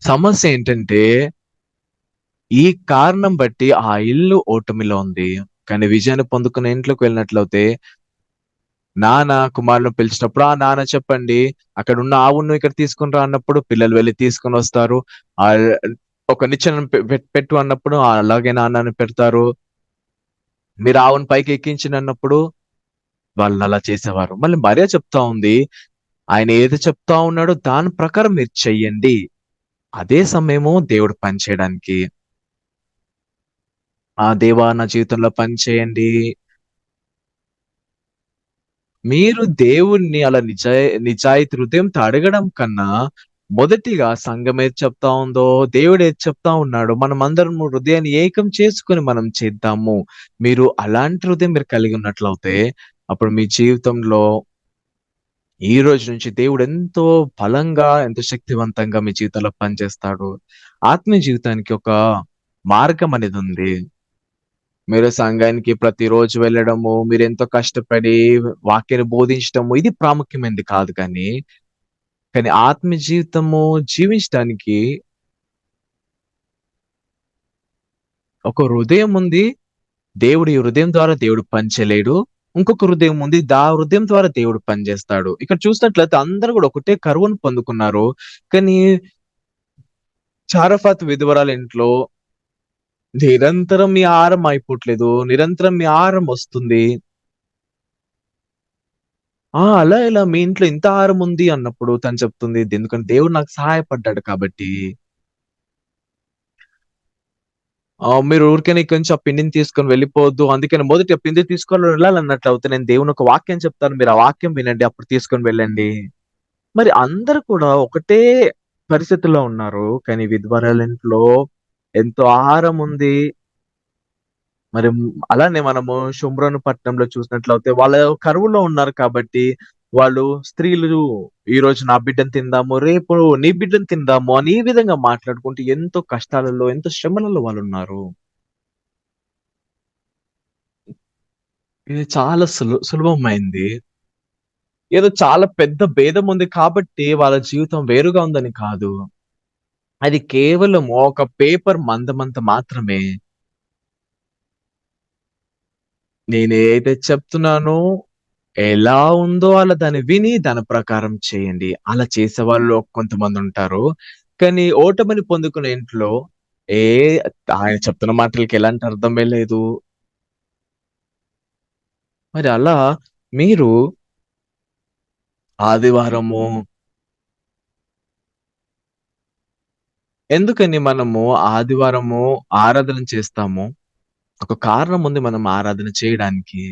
సమస్యేంటంటే, ఈ కారణం బట్టి ఆ ఇల్లు ఓటమిలో ఉంది. కానీ విజయాన్ని పొందుకున్న ఇంట్లోకి వెళ్ళినట్లయితే, నాన్న కుమారుడిని పిలిచినప్పుడు, "ఆ! నాన్న చెప్పండి. అక్కడున్న ఆవును ఇక్కడ తీసుకొని రా" అన్నప్పుడు పిల్లలు వెళ్లి తీసుకొనొస్తారు. ఆహ్, ఒక నిచ్చెనను పెట్టు అన్నప్పుడు, "ఆ! అలాగే నాన్న" అని పెడతారు. మీరు ఆవును పైకెక్కించనన్నప్పుడు వాళ్ళలా చేసేవారు. మళ్ళీ భార్య చెప్తా ఉంది, ఆయన ఏది చెప్తా ఉన్నాడో దాని ప్రకారం మీరు చెయ్యండి. అదే సమయము దేవుడు పని చేయడానికి. ఆ! దేవా నా జీవితంలో పని చేయండి. మీరు దేవుడిని అలా నిజాయితీ హృదయంతో అడగడం కన్నా, మొదటిగా సంఘం ఏది చెప్తా ఉందో, దేవుడు ఏది చెప్తా ఉన్నాడో, మనమందరము హృదయాన్ని ఏకం చేసుకొని మనం చేద్దాము. మీరు అలాంటి హృదయం మీరు కలిగి ఉన్నట్లయితే, అప్పుడు మీ జీవితంలో ఈ రోజు నుంచి దేవుడు ఎంతో బలంగా, ఎంతో శక్తివంతంగా మీ జీవితంలో పనిచేస్తాడు. ఆత్మీయ జీవితానికి ఒక మార్గం అనేదుంది. మీరు సంఘానికి ప్రతిరోజు వెళ్ళడము, మీరెంతో కష్టపడి వాక్యాన్ని బోధించడము ఇది ప్రాముఖ్యమైనది కాదు కానీ ఆత్మీయ జీవితము జీవించడానికి ఒక హృదయం ఉంది. దేవుడు ఈ హృదయం ద్వారా దేవుడు పని చేయలేడు. ఇంకొక హృదయం ఉంది. హృదయం ద్వారా దేవుడు పని జేస్తాడు. ఇక్కడ చూసినట్లయితే అందరూ గూడా ఒకటే కరువును పొందుకున్నారు. కానీ చారఫాత్ విధవరాలు ఇంట్లో నిరంతరం మీ ఆహారం అయిపోవట్లేదు. నిరంతరం మీ ఆహారం వస్తుంది. అలా ఎలా మీ ఇంట్లో ఇంత ఆహారం ఉంది అన్నప్పుడు తను చెప్తుంది. ఎందుకంటే దేవుడు నాకు సహాయపడ్డాడు కాబట్టి. మీరు ఊరికేనే ఇక్కడి నుంచి ఆ పిండిని తీసుకొని వెళ్ళిపోవద్దు. అందుకని మొదట ఆ పిండి తీసుకొని వెళ్ళాలన్నట్లయితే నేను దేవుని ఒక వాక్యం చెప్తాను. మీరు ఆ వాక్యం వినండి. అప్పుడు తీసుకొని వెళ్ళండి. మరి అందరూ కూడా ఒకటే పరిస్థితిలో ఉన్నారు. కానీ విధవరాలింట్లో ఎంతో ఆహారం ఉంది. మరి అలానే మనము షోమ్రోను పట్టణంలో చూసినట్లయితే వాళ్ళ కరువులో ఉన్నారు కాబట్టి, వాళ్ళు స్త్రీలు ఈరోజు నా బిడ్డను తిందాము, రేపు నీ బిడ్డను తిందాము అని ఈ విధంగా మాట్లాడుకుంటూ ఎంతో కష్టాలలో, ఎంతో శ్రమలలో వాళ్ళున్నారు. ఇది చాలా సులభమైంది. ఏదో చాలా పెద్ద భేదం ఉంది కాబట్టి వాళ్ళ జీవితం వేరుగా ఉందని కాదు. అది కేవలం ఒక పేపర్ మందమంత మాత్రమే. నేనేదైతే చెప్తున్నానో, ఎలా ఉందో అలా దాన్ని విని దాని ప్రకారం చేయండి. అలా చేసేవాళ్ళు కొంతమందుంటారు. కానీ ఓటమిని పొందుకునే ఇంట్లో ఏ ఆయన చెప్తున్న మాటలకి ఎలాంటి అర్థమే లేదు. మరి అలా మీరు ఆదివారము ఎందుకని మనము ఆదివారము ఆరాధన చేస్తాము? ఒక కారణం ఉంది మనం ఆరాధన చేయడానికి.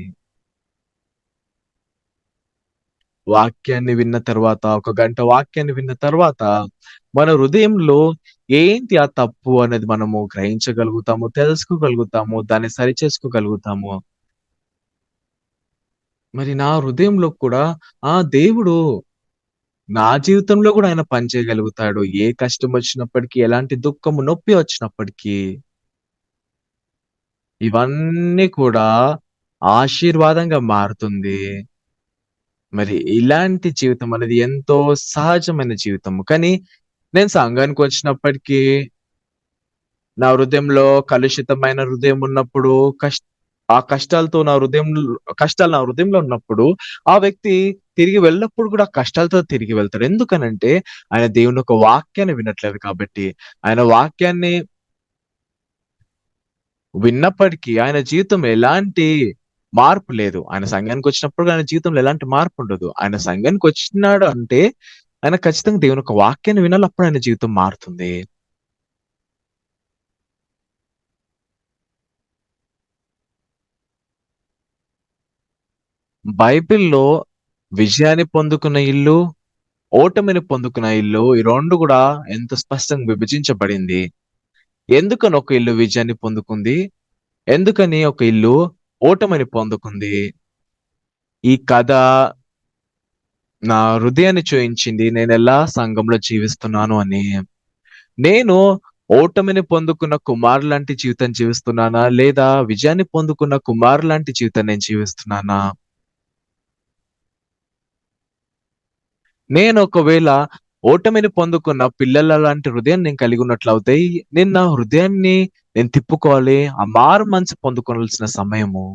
వాక్యాన్ని విన్న తర్వాత, ఒక గంట వాక్యాన్ని విన్న తర్వాత, మన హృదయంలో ఏంటి ఆ తప్పు అనేది మనము గ్రహించగలుగుతాము, తెలుసుకోగలుగుతాము, దాన్ని సరిచేసుకోగలుగుతాము. మరి నా హృదయంలో కూడా దేవుడు నా జీవితంలో గూడా ఆయన పని చేయగలుగుతాడు. ఏ కష్టమొచ్చినప్పటికీ, ఎలాంటి దుఃఖము, నొప్పి వచ్చినప్పటికీ, ఇవన్నీ కూడా ఆశీర్వాదంగా మారుతుంది. మరి ఇలాంటి జీవితం అనేది ఎంతో సహజమైన జీవితము. కానీ నేను సంఘానికొచ్చినప్పటికీ నా హృదయంలో కలుషితమైన హృదయం ఉన్నప్పుడు ఆ కష్టాలతో కష్టాలు నా హృదయంలో ఉన్నప్పుడు, ఆ వ్యక్తి తిరిగి వెళ్ళినప్పుడు కూడా కష్టాలతో తిరిగి వెళ్తాడు. ఎందుకనంటే ఆయన దేవుని యొక్క వాక్యాన్ని వినట్లేదు కాబట్టి. ఆయన వాక్యాన్ని విన్నప్పటికీ ఆయన జీవితంలో ఎలాంటి మార్పు లేదు. ఆయన సంఘానికొచ్చినప్పుడు ఆయన జీవితంలో ఎలాంటి మార్పుండదు. ఆయన సంఘానికొచ్చినాడు అంటే ఆయన ఖచ్చితంగా దేవుని యొక్క వాక్యాన్ని వినాలి. అప్పుడు ఆయన జీవితం మారుతుంది. బైబిల్‌లో విజయాన్ని పొందుకున్న ఇల్లు, ఓటమిని పొందుకున్న ఇల్లు ఈ 2 గూడా ఎంతో స్పష్టంగా విభజించబడింది. ఎందుకని ఒక ఇల్లు విజయాన్ని పొందుకుంది? ఎందుకని ఒక ఇల్లు ఓటమిని పొందుకుంది? ఈ కథ నా హృదయాన్ని చూయించింది. నేనెలా సంఘంలో జీవిస్తున్నాను అని. నేను ఓటమిని పొందుకున్న కుమారులాంటి జీవితం జీవిస్తున్నానా? లేదా విజయాన్ని పొందుకున్న కుమారులాంటి జీవితం నేను జీవిస్తున్నానా? నేను ఒకవేళ ఓటమిని పొందుకున్న పిల్లల లాంటి హృదయం నేను కలిగున్నట్లయితే, నేను నా హృదయాన్ని నేను తిప్పుకోవాలి. ఆ మారు మనసు పొందుకోవాల్సిన సమయము.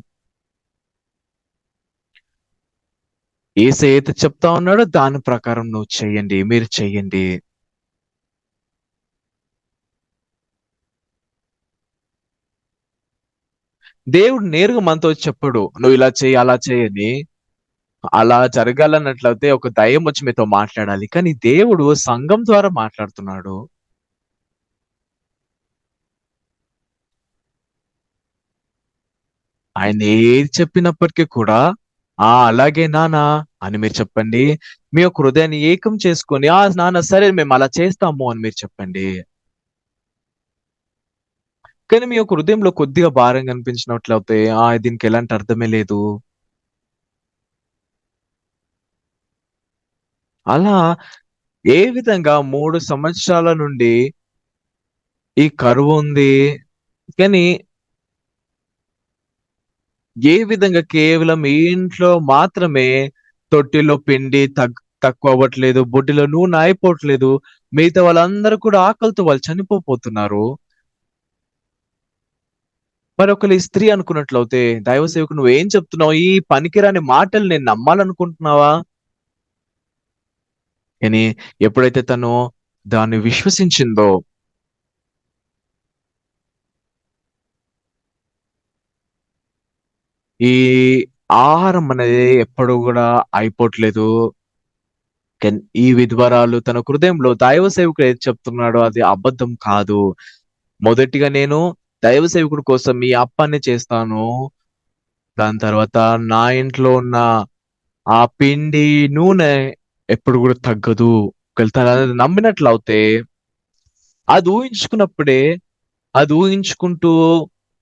యేసయ్య ఏది చెప్తా ఉన్నాడో దాని ప్రకారం నువ్వు చెయ్యండి. మీరు చెయ్యండి. దేవుడు నేరుగా మనతో చెప్పడు. నువ్వు ఇలా చెయ్యి, అలా చెయ్యి అని. అలా జరగాలన్నట్లయితే ఒక దయ్యం వచ్చి మీతో మాట్లాడాలి. కానీ దేవుడు సంఘం ద్వారా మాట్లాడుతున్నాడు. ఆయన ఏది చెప్పినప్పటికి కూడా, "ఆ! అలాగే నాన్న" అని మీరు చెప్పండి. మీ యొక్క హృదయాన్ని ఏకం చేసుకొని, "ఆ! నాన్న సరే మేము అలా చేస్తాము" అని మీరు చెప్పండి. కానీ మీ యొక్క హృదయంలో కొద్దిగా భారంగా అనిపించినట్లయితే, దీనికి ఎలాంటి అర్థమే లేదు. అలా ఏ విధంగా 3 సంవత్సరాల నుండి ఈ కరువుంది. కానీ ఏ విధంగా కేవలం మీ ఇంట్లో మాత్రమే తొట్టిలో పిండి తక్కువవ్వట్లేదు. బుడ్డిలో నూనె అయిపోవట్లేదు. మిగతా వాళ్ళందరూ కూడా ఆకలితో వాళ్ళు చనిపోతున్నారు. మరి ఒకవేళ ఈ స్త్రీ అనుకున్నట్లయితే, దైవ సేవకు నువ్వేం చెప్తున్నావు? ఈ పనికిరాని మాటలు నేను నమ్మాలనుకుంటున్నావా? కానీ ఎప్పుడైతే తను దాన్ని విశ్వసించిందో, ఈ ఆహారం అనేది ఎప్పుడు గూడా అయిపోవట్లేదు. ఈ విధవరాలు తన హృదయంలో దైవ సేవకుడు ఏది చెప్తున్నాడో అది అబద్ధం కాదు. మొదటిగా నేను దైవ సేవకుడి కోసం ఈ అప్పాన్ని చేస్తాను. దాని తర్వాత నా ఇంట్లో ఉన్న ఆ పిండి, నూనె ఎప్పుడు గూడా తగ్గదు. ఒకవేళ తనది నమ్మినట్లయితే అది అది ఊహించుకుంటూ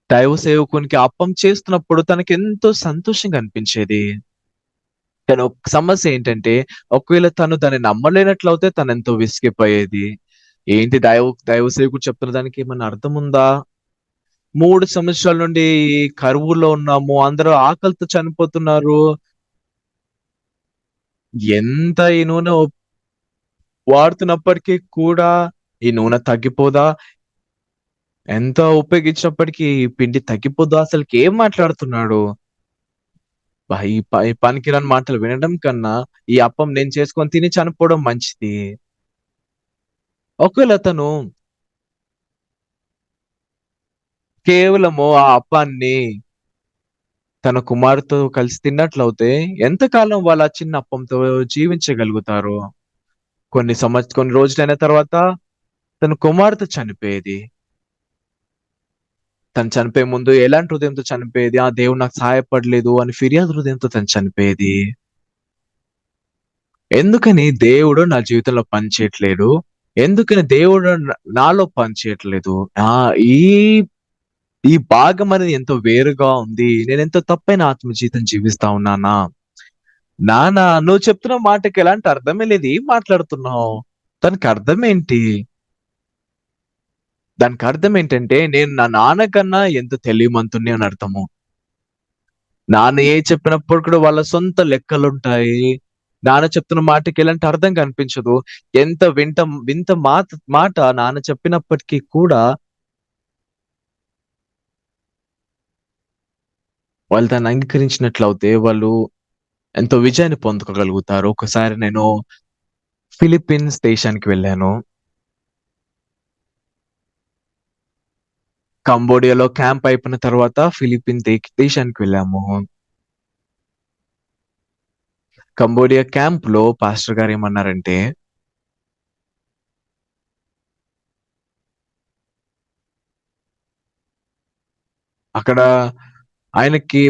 దైవ సేవకునికి అప్పం చేస్తున్నప్పుడు తనకెంతో సంతోషంగా అనిపించేది. కానీ ఒక సమస్య ఏంటంటే, ఒకవేళ తను దాన్ని నమ్మలేనట్లయితే తనెంతో విసిగిపోయేది. ఏంటి దైవ సేవకుడు చెప్తున్న దానికి ఏమన్నా అర్థముందా? 3 సంవత్సరాల నుండి ఈ కరువులో ఉన్నాము. అందరూ ఆకలితో చనిపోతున్నారు. ఎంత ఈ నూనె వాడుతున్నప్పటికి కూడా ఈ నూనె తగ్గిపోదా? ఎంత ఉపయోగించినప్పటికీ ఈ పిండి తగ్గిపోదా? అసలకేం మాట్లాడుతున్నాడు? ఈ పనికిరాని మాటలు వినడం కన్నా, ఈ అప్పం నేను చేసుకొని తిని చనిపోవడం మంచిది. ఒకవేళ అతను కేవలము ఆ అప్పాన్ని తన కుమారుతో కలిసి తిన్నట్లయితే, ఎంతకాలం వాళ్ళు ఆ చిన్న అప్పంతో జీవించగలుగుతారు? కొన్ని రోజులైన తర్వాత తన కుమార్తె చనిపోయేది. తను చనిపోయే ముందు ఎలాంటి హృదయంతో చనిపోయేది? దేవుడు నాకు సహాయపడలేదు అని ఫిర్యాదు హృదయంతో తను చనిపోయేది. ఎందుకని దేవుడు నా జీవితంలో పని చేయట్లేదు? ఎందుకని దేవుడు నాలో పని చేయట్లేదు? ఈ ఈ భాగం అనేది ఎంతో వేరుగా ఉంది. నేనెంతో తప్పైన ఆత్మ జీవితం జీవిస్తా ఉన్నానా? నాన్న నువ్వు చెప్తున్న మాటకి ఎలాంటి అర్థమే లేదు. ఏం మాట్లాడుతున్నావు? దానికి అర్థమేంటి? దానికి అర్థం ఏంటంటే, నేను నా నాన్న కన్నా ఎంత తెలివిమంతుడిని అని అర్థము. నాన్న చెప్పినప్పుడు కూడా వాళ్ళ సొంత లెక్కలుంటాయి. నాన్న చెప్తున్న మాటకి ఎలాంటి అర్థం కనిపించదు. ఎంత వింత మాట నాన్న చెప్పినప్పటికీ కూడా వాళ్ళు దాన్ని అంగీకరించినట్లయితే వాళ్ళు ఎంతో విజయాన్ని పొందుకోగలుగుతారు. ఒకసారి నేను ఫిలిప్పీన్స్ దేశానికి వెళ్ళాను. కంబోడియాలో క్యాంప్ అయిపోయిన తర్వాత ఫిలిప్పీన్ దేశానికి వెళ్ళాము. కంబోడియా క్యాంప్‌లో పాస్టర్ గారేమన్నారంటే, అక్కడ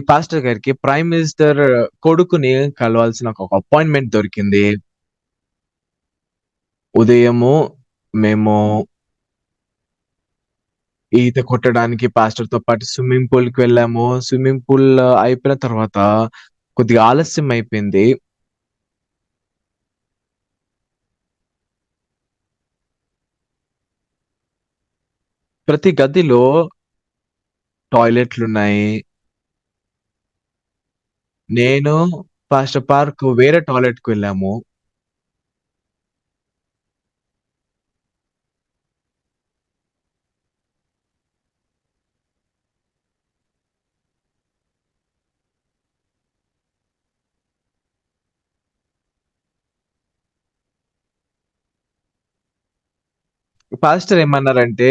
పాస్టర్ గారికి ప్రైమ్ మినిస్టర్ కొడుకుని కలవాల్సిన ఒక అపాయింట్‌మెంట్ దొరికింది. ఉదయము మేము ఈత కొట్టడానికి పాస్టర్‌తో పాటు స్విమ్మింగ్ పూల్‌కి వెళ్ళాము. స్విమ్మింగ్ పూల్ అయిపోయిన తర్వాత కొద్దిగా ఆలస్యం అయిపోయింది. ప్రతి గదిలో టాయిలెట్లున్నాయి. నేను, పాస్టర్ పార్క్ వేరే టాయిలెట్‌కి వెళ్ళాము. పాస్టర్ ఏమన్నారంటే,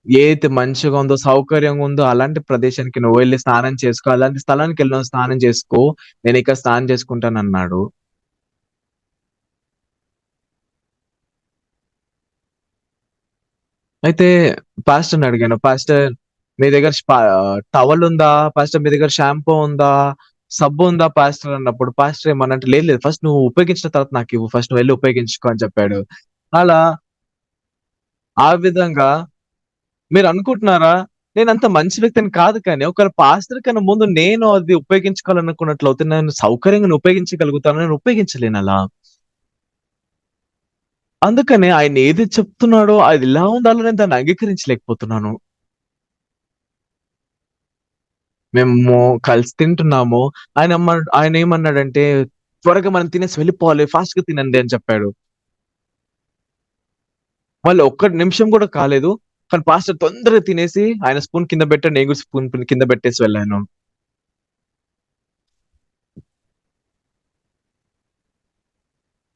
"ఏది మంచిగా ఉందో, సౌకర్యంగా ఉందో అలాంటి ప్రదేశానికి నువ్వు వెళ్లి స్నానం చేసుకో. అలాంటి స్థలానికెళ్ళి నువ్వు స్నానం చేసుకో. నేనిక్కడ స్నానం చేసుకుంటానన్నాడు." అయితే పాస్టర్‌ని అడిగాను. "పాస్టర్ మీ దగ్గర టవల్ ఉందా? పాస్టర్ మీ దగ్గర షాంపూ ఉందా? సబ్బు ఉందా పాస్టర్" అన్నప్పుడు పాస్టర్ ఏమన్నారంటే, "లేదు లేదు. ఫస్ట్ నువ్వు ఉపయోగించిన తర్వాత నాకివ్వు. ఫస్ట్ నువ్వు వెళ్లి ఉపయోగించుకో" అని చెప్పాడు. అలా ఆ విధంగా మీరనుకుంటున్నారా? నేనంత మంచి వ్యక్తిని కాదు కానీ, ఒకవేళ పాస్టర్ కన్నా ముందు నేను అది ఉపయోగించుకోవాలనుకున్నట్లయితే నేను సౌకర్యంగా ఉపయోగించగలుగుతాను. నేను ఉపయోగించలేనలా. అందుకనే ఆయన ఏది చెప్తున్నాడో అది ఎలా ఉండాలో నేను దాన్ని అంగీకరించలేకపోతున్నాను. మేము కలిసి తింటున్నాము. ఆయనేమన్నాడంటే, "త్వరగా మనం తినేసి వెళ్ళిపోవాలి. ఫాస్ట్‌గా తినండి" అని చెప్పాడు. మళ్ళీ ఒక్క నిమిషం గూడా కాలేదు. కానీ పాస్టర్ తొందరగా తినేసి ఆయన స్పూన్ కింద పెట్టాడు. నేను కూడా స్పూన్ కింద పెట్టేసి వెళ్ళాను.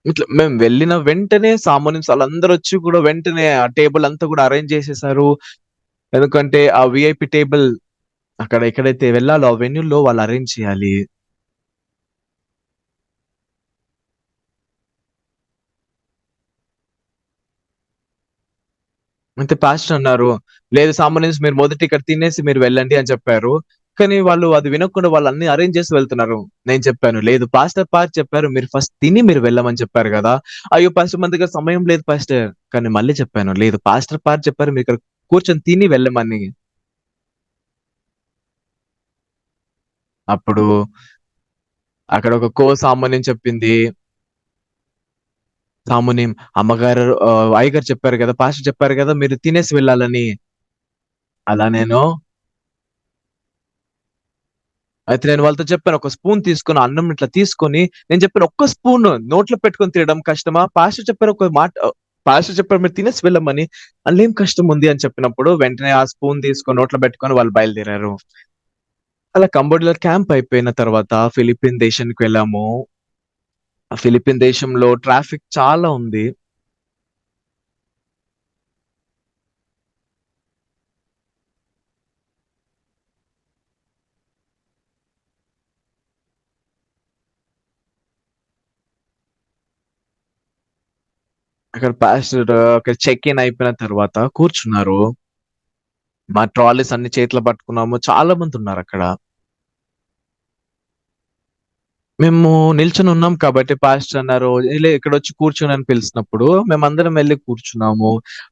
ఇట్లా మేము వెళ్ళిన వెంటనే సామాన్యం ఆళ్ళందరొచ్చి కూడా వెంటనే ఆ టేబుల్ అంతా కూడా అరేంజ్ చేసేసారు. ఎందుకంటే ఆ వీఐపీ టేబుల్ అక్కడ ఎక్కడైతే వెళ్ళాలో ఆ వెన్యూలో వాళ్ళు అరేంజ్ చేయాలి. అయితే పాస్టర్ అన్నారు, "లేదు సామాన్యుస్ మీరు మొదట ఇక్కడ తినేసి మీరు వెళ్ళండి" అని చెప్పారు. కానీ వాళ్ళు అది వినకుండా వాళ్ళన్నీ అరేంజ్ చేసి వెళ్తున్నారు. నేను చెప్పాను, "లేదు పాస్టర్ చెప్పారు. మీరు ఫస్ట్ తిని మీరు వెళ్ళమని చెప్పారు గదా!" "అయ్యో! పాస్టర్ మన దగ్గర సమయం లేదు పాస్టర్." కానీ మళ్ళీ చెప్పాను, "లేదు పాస్టర్ చెప్పారు మీరిక్కడ కూర్చొని తిని వెళ్ళమని." అప్పుడు అక్కడ ఒక సామాన్యం చెప్పింది. సామాన్యం అమ్మగారు అయ్యగారు చెప్పారు గదా! పాస్టర్ చెప్పారు గదా! మీరు తినేసి వెళ్ళాలని. అలా నేను అయితే నేను వాళ్ళతో చెప్పాను. ఒక స్పూన్ తీసుకొని అన్నం ఇట్లా తీసుకొని నేను చెప్పాను ఒక్క స్పూన్ నోట్లో పెట్టుకొని తినడం కష్టమా? పాస్టర్ చెప్పారు ఒక మాట పాస్టర్ చెప్పారు మీరు తినేసి వెళ్ళమని. అందులో ఏం కష్టం ఉంది అని చెప్పినప్పుడు వెంటనే ఆ స్పూన్ తీసుకొని నోట్లో పెట్టుకొని వాళ్ళు బయలుదేరారు. అలా కంబోడియాలో క్యాంప్ అయిపోయిన తర్వాత ఫిలిప్పీన్ దేశానికి వెళ్ళాము. ఆ ఫిలిప్పీన్ దేశంలో ట్రాఫిక్ చాలా ఉంది. అక్కడ పాస్టర్ అక్కడ చెక్ ఇన్ అయిపోయిన తర్వాత కూర్చున్నారు. మా ట్రాలీస్ అన్ని చేతిలో పట్టుకున్నాము. చాలా మందున్నారక్కడ. మేము నిల్చొనున్నాం కాబట్టి పాస్టర్ అన్నారు, "లే ఇక్కడొచ్చి కూర్చొని" అని పిలిసినప్పుడు మేమందరం వెళ్లి కూర్చున్నాము.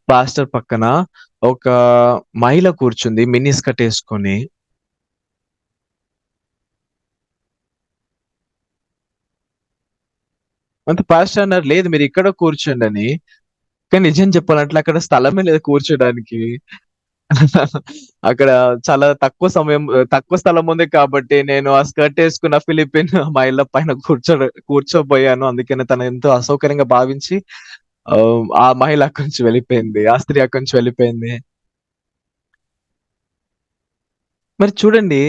పాస్టర్ పక్కన ఒక మహిళ కూర్చుంది మినీ స్కర్ట్ ఏసుకొని. అయితే పాస్టర్ అన్నారు, "లేదు మీరిక్కడ కూర్చోండని." కానీ నిజం చెప్పాలంటే అక్కడ స్థలమే లేదు కూర్చోడానికి. అక్కడ చాలా తక్కువ స్థలం ఉంది కాబట్టి నేను ఆ స్కర్ట్ ఏసుకున్న ఫిలిపిన్ మహిళ పైన కూర్చోబోయాను. అందుకని తను ఎంతో అసౌకర్యంగా భావించి ఆ మహిళ అక్కడి నుంచి వెళ్ళిపోయింది. ఆ స్త్రీ అక్కడి నుంచి వెళ్ళిపోయింది. మరి చూడండి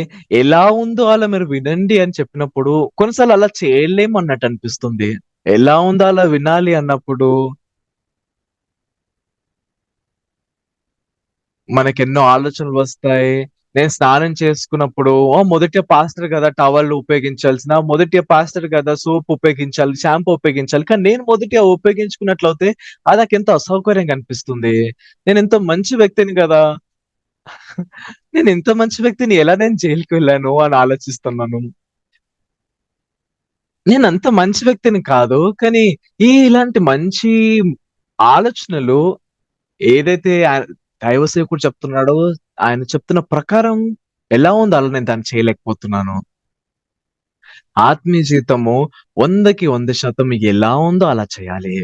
ఎలా ఉందో అలా మీరు వినండి అని చెప్పినప్పుడు కొన్నిసార్లు అలా చేయలేము అన్నట్టు అనిపిస్తుంది. ఎలా ఉందో అలా వినాలి అన్నప్పుడు మనకెన్నో ఆలోచనలొస్తాయి. నేను స్నానం చేసుకున్నప్పుడు మొదటిగా పాస్టర్ గదా! టవల్ ఉపయోగించాల్సిన, మొదటిగా పాస్టర్ గదా! సోప్ ఉపయోగించాలి, షాంపూ ఉపయోగించాలి. కానీ నేను మొదటిగా ఉపయోగించుకున్నట్లయితే అది నాకెంతో అసౌకర్యంగా అనిపిస్తుంది. నేనెంతో మంచి వ్యక్తిని గదా! నేనింత మంచి వ్యక్తిని ఎలా నేను జైలుకి వెళ్ళాను అని ఆలోచిస్తున్నాను. నేనంత మంచి వ్యక్తిని కాదు. కానీ ఇలాంటి మంచి ఆలోచనలు ఏదైతే దైవ సేవకుడు చెప్తున్నాడో, ఆయన చెప్తున్న ప్రకారం ఎలా ఉందో అలా నేను దాన్ని చేయలేకపోతున్నాను. ఆత్మీయ జీవితము 100కి 100% ఎలా ఉందో అలా చేయాలి.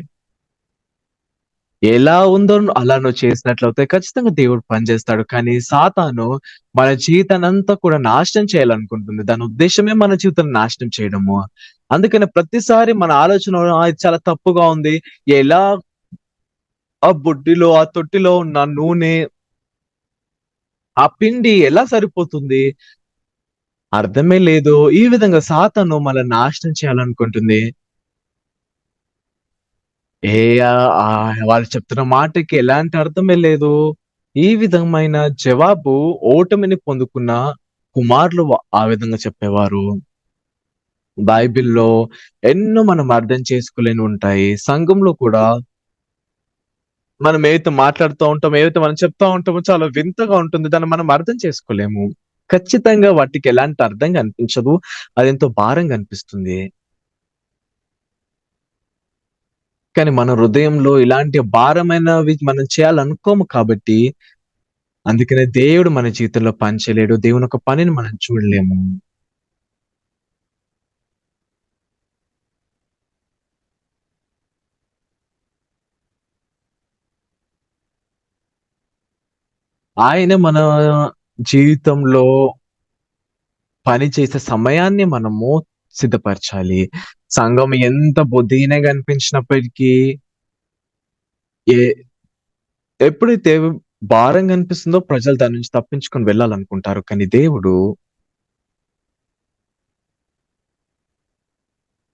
ఎలా ఉందో అలా నువ్వు చేసినట్లయితే ఖచ్చితంగా దేవుడు పని చేస్తాడు. కానీ సాతాను మన జీవితాన్నంతా కూడా నాశనం చేయాలనుకుంటుంది. దాని ఉద్దేశ్యమే మన జీవితాన్ని నాశనం చేయడము. అందుకనే ప్రతిసారి మన ఆలోచన ఇది చాలా తప్పుగా ఉంది. ఎలా ఆ బుడ్డిలో, ఆ తొట్టిలో ఉన్న నూనె, ఆ పిండి ఎలా సరిపోతుంది? అర్థమే లేదు. ఈ విధంగా సాతాను మనల్ని నాశనం చేయాలనుకుంటుంది. ఏ వాళ్ళు చెప్తున్న మాటకి ఎలాంటి అర్థమే లేదు. ఈ విధమైన జవాబు ఓటమిని పొందుకున్న కుమారులు ఆ విధంగా చెప్పేవారు. బైబిల్‌లో ఎన్నో మనం అర్థం చేసుకోలేనివి ఉంటాయి. సంఘంలో కూడా మనం ఏదైతే మాట్లాడుతూ ఉంటామో, ఏదైతే మనం చెప్తా ఉంటామో చాలా వింతగా ఉంటుంది. దాన్ని మనం అర్థం చేసుకోలేము. ఖచ్చితంగా వాటికి ఎలాంటి అర్థం కనిపించదు. అదెంతో భారంగా అనిపిస్తుంది. కానీ మన హృదయంలో ఇలాంటి భారమైనవి మనం చేయాలనుకోము కాబట్టి, అందుకనే దేవుడు మన జీవితంలో పని చేయలేడు. దేవుని యొక్క పనిని మనం చూడలేము. ఆయన మన జీవితంలో పని చేసే సమయాన్ని మనము సిద్ధపరచాలి. సంఘం ఎంత బుద్ధిహీనంగా అనిపించినప్పటికీ, ఏ ఎప్పుడైతే భారంగా అనిపిస్తుందో ప్రజలు దాని నుంచి తప్పించుకొని వెళ్ళాలనుకుంటారు. కానీ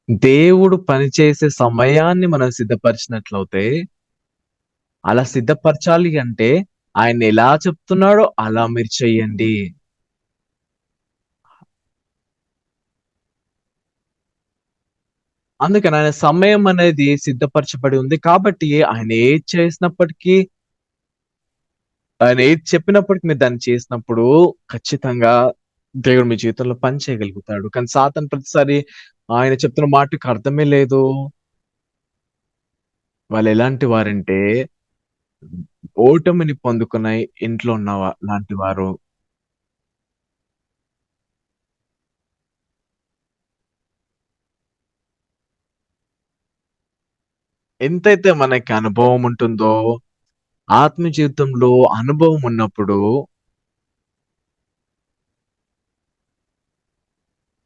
దేవుడు పనిచేసే సమయాన్ని మనం సిద్ధపరిచినట్లయితే, అలా సిద్ధపరచాలి అంటే ఆయన ఎలా చెప్తున్నాడో అలా మీరు చెయ్యండి. అందుకని ఆయన సమయం అనేది సిద్ధపరచబడి ఉంది కాబట్టి ఆయన ఏది చేసినప్పటికీ, ఆయన ఏది చెప్పినప్పటికి మీరు దాన్ని చేసినప్పుడు ఖచ్చితంగా దేవుడు మీ జీవితంలో పని చేయగలుగుతాడు. కానీ సాతాను ప్రతిసారి ఆయన చెప్తున్న మాటకి అర్థమే లేదు. వాళ్ళెలాంటి వారంటే ఓటమిని పొందుకున్న ఇంట్లో ఉన్న లాంటి వారు. ఎంతైతే మనకి అనుభవం ఉంటుందో, ఆత్మ జీవితంలో అనుభవం ఉన్నప్పుడు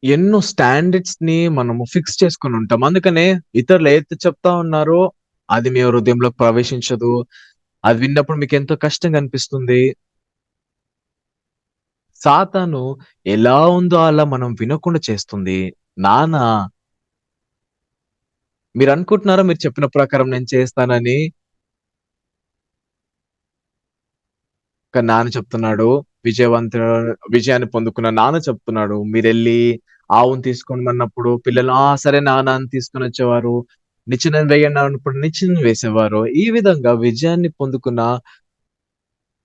ఎన్నో స్టాండర్డ్స్‌ని మనము ఫిక్స్ చేసుకొనుంటాం. అందుకనే ఇతరులు ఏదైతే చెప్తా ఉన్నారో అది మీ హృదయంలోకి ప్రవేశించదు. అది విన్నప్పుడు మీకెంతో కష్టంగా అనిపిస్తుంది. సాతాను ఎలా ఉందో అలా మనం వినకుండా చేస్తుంది. నాన్న మీరనుకుంటున్నారా మీరు చెప్పిన ప్రకారం నేను చేస్తానని? కానీ నాన్న చెప్తున్నాడు. విజయవంత విజయాన్ని పొందుకున్న నాన్న చెప్తున్నాడు. మీరెళ్లి ఆవును తీసుకోమన్నప్పుడు పిల్లలు, "ఆ! సరే నాన్న" అని తీసుకొనొచ్చేవారు. నిచ్చెనని వేయండి అన్నప్పుడు నిచ్చెనని వేసేవారు. ఈ విధంగా విజయాన్ని పొందుకున్న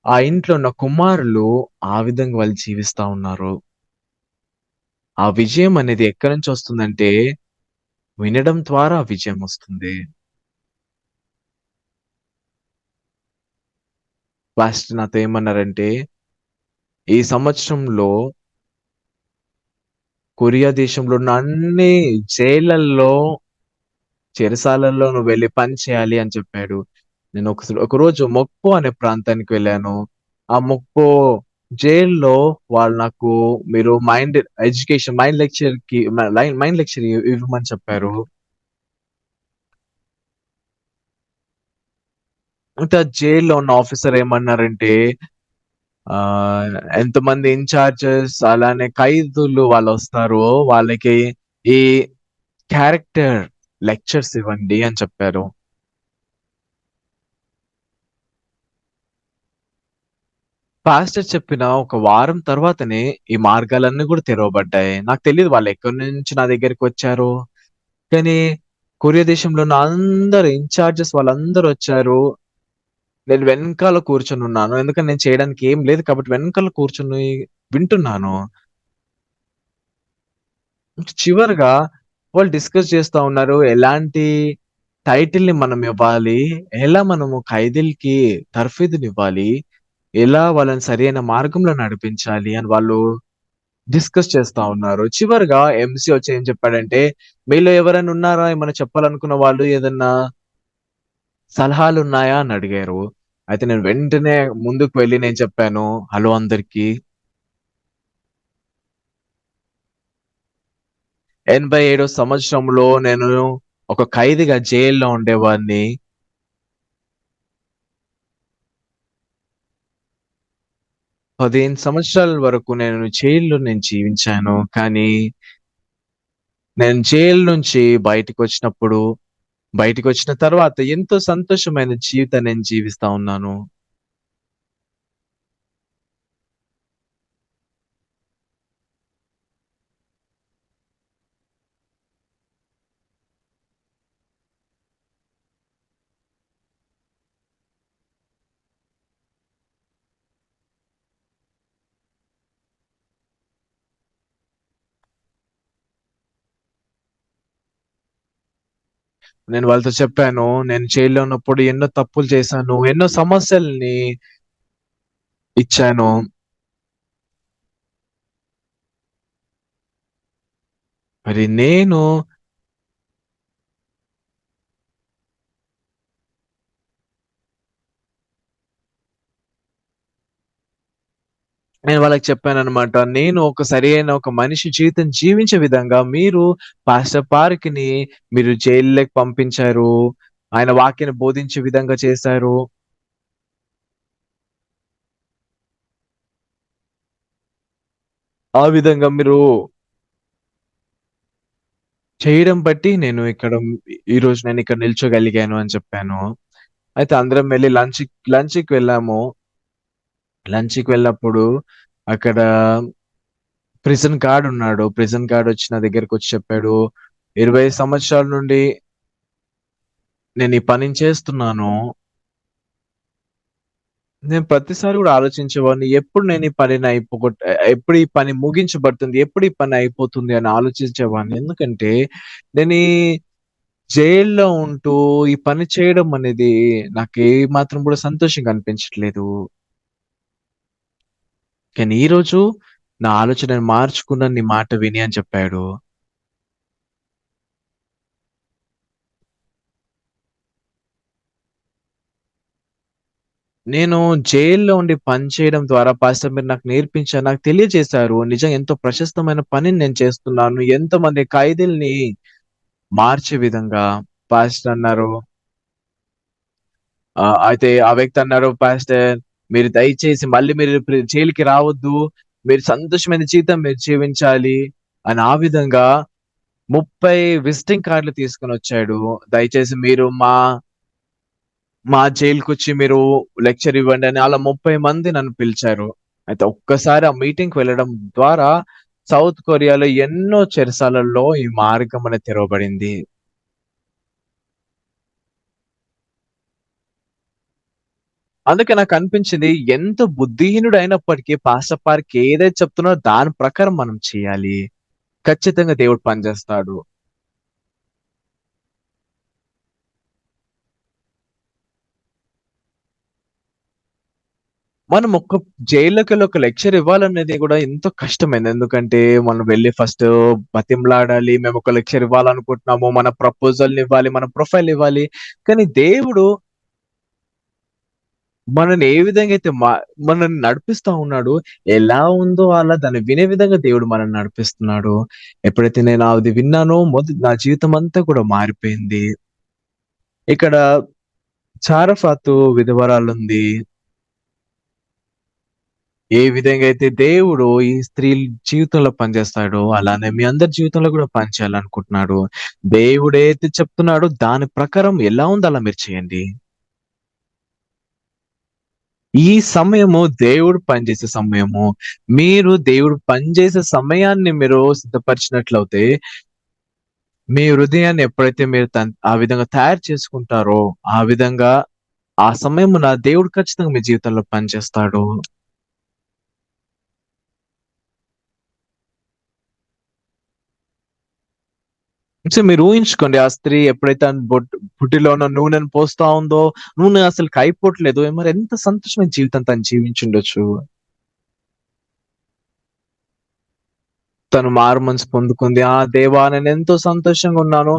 ఆ ఇంట్లో ఉన్న కుమారులు ఆ విధంగా వాళ్ళు జీవిస్తా ఉన్నారు. ఆ విజయం అనేది ఎక్కడి నుంచొస్తుందంటే, వినడం ద్వారా ఆ విజయం వస్తుంది. పాస్టర్ నాతో ఏమన్నారంటే, "ఈ సంవత్సరంలో కొరియా దేశంలో ఉన్న అన్ని జైళ్ళల్లో చెరసాలల్లో నువ్వెళ్లి పని చేయాలి అని చెప్పాడు. నేను ఒకరోజు మొక్పో అనే ప్రాంతానికి వెళ్ళాను. ఆ మొక్పో జైల్‌లో వాళ్ళు నాకు మీరు మైండ్ లెక్చర్‌కి మైండ్ లెక్చర్ ఇవ్వమని చెప్పారు. అయితే ఆ జైల్‌లో ఉన్న ఆఫీసర్ ఏమన్నారంటే ఎంతమంది ఇన్‌చార్జెస్ అలానే ఖైదీలు వాళ్ళొస్తారో వాళ్ళకి ఈ క్యారెక్టర్ లెక్చర్స్ ఇవ్వండి అని చెప్పారు. పాస్టర్ చెప్పిన ఒక వారం తర్వాతనే ఈ మార్గాలన్నీ గూడా తెరవబడ్డాయి. నాకు తెలీదు వాళ్ళెక్కడి నుంచి నా దగ్గరికొచ్చారో. కానీ కొరియా దేశంలో ఉన్న అందరు ఇన్‌చార్జెస్ వాళ్ళందరొచ్చారు. నేను వెనకాల కూర్చొనున్నాను. ఎందుకంటే నేను చేయడానికి ఏం లేదు కాబట్టి వెనకాల కూర్చొని వింటున్నాను. చివరగా వాళ్ళు డిస్కస్ చేస్తా ఉన్నారు. ఎలాంటి టైటిల్‌ని మనం ఇవ్వాలి? ఎలా మనము ఖైదీలకి తర్ఫీదునివ్వాలి? ఎలా వాళ్ళని సరైన మార్గంలో నడిపించాలి అని వాళ్ళు డిస్కస్ చేస్తా ఉన్నారు. చివరగా ఎంసీ వచ్చి ఏం చెప్పాడంటే, "మీలో ఎవరైనా ఉన్నారా? ఏమైనా చెప్పాలనుకున్న వాళ్ళు ఏదన్నా" సలహాలున్నాయా అని అడిగారు. అయితే నేను వెంటనే ముందుకు వెళ్లి నేను చెప్పాను, "హలో అందరికి. 87 సంవత్సరంలో నేను ఒక ఖైదీగా జైల్‌లో ఉండేవాడిని. 15 సంవత్సరాల వరకు నేను జీవించాను. కానీ నేను జైలు నుంచి బయటికొచ్చిన తర్వాత ఎంతో సంతోషమైన జీవితాన్ని నేను జీవిస్తా ఉన్నాను." నేను వాళ్ళతో చెప్పాను, "నేను జైల్‌లో ఉన్నప్పుడు ఎన్నో తప్పులు చేశాను. ఎన్నో సమస్యల్ని ఇచ్చాను. మరి నేను వాళ్ళకి చెప్పాననమాట. నేను ఒక సరియైన ఒక మనిషి జీవితం జీవించే విధంగా పాస్టర్ పార్క్‌ని మీరు జైల్లోకి పంపించారు. ఆయన వాక్యాన్ని బోధించే విధంగా చేశారు. ఆ విధంగా మీరు చేయడం బట్టి ఈరోజు నేనిక్కడ నిల్చోగలిగాను" అని చెప్పాను. అయితే అందరం వెళ్లి లంచ్‌కి వెళ్ళాము. లంచ్‌కి వెళ్ళినప్పుడు అక్కడ ప్రిజన్ గార్డ్ ఉన్నాడు. ప్రిజన్ గార్డ్ వచ్చి నా దగ్గరకొచ్చి చెప్పాడు, "20 సంవత్సరాల నుండి నేను ఈ పనిని చేస్తున్నాను. నేను ప్రతిసారి గూడా ఆలోచించేవాడిని. ఎప్పుడు ఈ పని ముగించబడుతుంది? ఎప్పుడు ఈ పని అయిపోతుంది? అని ఆలోచించేవాడిని. ఎందుకంటే నేను ఈ జైల్‌లో ఉంటూ ఈ పని చేయడం అనేది నాకే మాత్రం కూడా సంతోషంగా అనిపించట్లేదు. కానీ ఈరోజు నా ఆలోచనను మార్చుకున్నాను నీ మాట విని" అని చెప్పాడు. నేను జైల్‌లో ఉండి పని చేయడం ద్వారా పాస్టర్ మీరు నాకు నేర్పించారు. నాకు తెలియజేశారు. నిజంగా ఎంతో ప్రశస్తమైన పనిని నేను చేస్తున్నాను. ఎంతోమంది ఖైదీల్ని మార్చే విధంగా పాస్టర్ అన్నారు. అయితే ఆ వ్యక్తి అన్నారు, "పాస్టర్ మీరు దయచేసి మళ్ళీ మీరు జైలుకి రావద్దు. మీరు సంతోషమైన జీవితం మీరు జీవించాలి" అని ఆ విధంగా 30 విజిటింగ్ కార్డ్‌లు తీసుకొనొచ్చాడు. "దయచేసి మీరు మా జైలుకొచ్చి మీరు లెక్చర్ ఇవ్వండి" అని అలా 30 మంది నన్ను పిలిచారు. అయితే ఒక్కసారి ఆ మీటింగ్‌కి వెళ్ళడం ద్వారా సౌత్ కొరియాలో ఎన్నో చెరసాలల్లో ఈ మార్గం అనేది తెరవబడింది. అందుకే నాకనిపించింది ఎంత బుద్ధిహీనుడైనప్పటికీ పాస్టర్ పార్క్ ఏదైతే చెప్తున్నాడో దాని ప్రకారం మనం చేయాలి. ఖచ్చితంగా దేవుడు పనిచేస్తాడు. మనం జైల్లోకెళ్ళి ఒక లెక్చర్ ఇవ్వాలనేది గూడా ఎంతో కష్టమైంది. ఎందుకంటే మనం వెళ్లి ఫస్ట్ బతిమలాడాలి. మేమొక లెక్చర్ ఇవ్వాలనుకుంటున్నాము. మన ప్రపోజల్‌నివ్వాలి. మన ప్రొఫైల్ ఇవ్వాలి. కానీ దేవుడు మనల్ని ఏ విధంగా అయితే మనల్ని నడిపిస్తా ఉన్నాడో, ఎలా ఉందో అలా దాన్ని వినే విధంగా దేవుడు మనల్ని నడిపిస్తున్నాడు. ఎప్పుడైతే నేను అది విన్నానో నా జీవితం అంతా కూడా మారిపోయింది. ఇక్కడ చారఫాతు విధవరాలుంది. ఏ విధంగా అయితే దేవుడు ఈ స్త్రీ జీవితంలో పనిచేస్తాడో, అలానే మీ అందరి జీవితంలో కూడా పనిచేయాలనుకుంటున్నాడు. దేవుడేదైతే చెప్తున్నాడో దాని ప్రకారం ఎలా ఉందో అలా మీరు చేయండి. ఈ సమయము దేవుడు పనిచేసే సమయము. దేవుడు పనిచేసే సమయాన్ని మీరు సిద్ధపరిచినట్లయితే, మీ హృదయాన్ని ఎప్పుడైతే మీరు ఆ విధంగా తయారు చేసుకుంటారో, ఆ విధంగా ఆ సమయమున దేవుడు ఖచ్చితంగా మీ జీవితంలో పనిచేస్తాడు. సో, మీరు ఊహించుకోండి ఆ స్త్రీ ఎప్పుడైతే బుడ్డిలో ఉన్న నూనెను పోస్తా ఉందో, నూనె అసలుకి అయిపోవట్లేదు. మరి ఎంత సంతోషమైన జీవితం తను జీవించుండొచ్చు. తను మారుమనసు పొందుకుంది. దేవా నేనెంతో సంతోషంగున్నాను.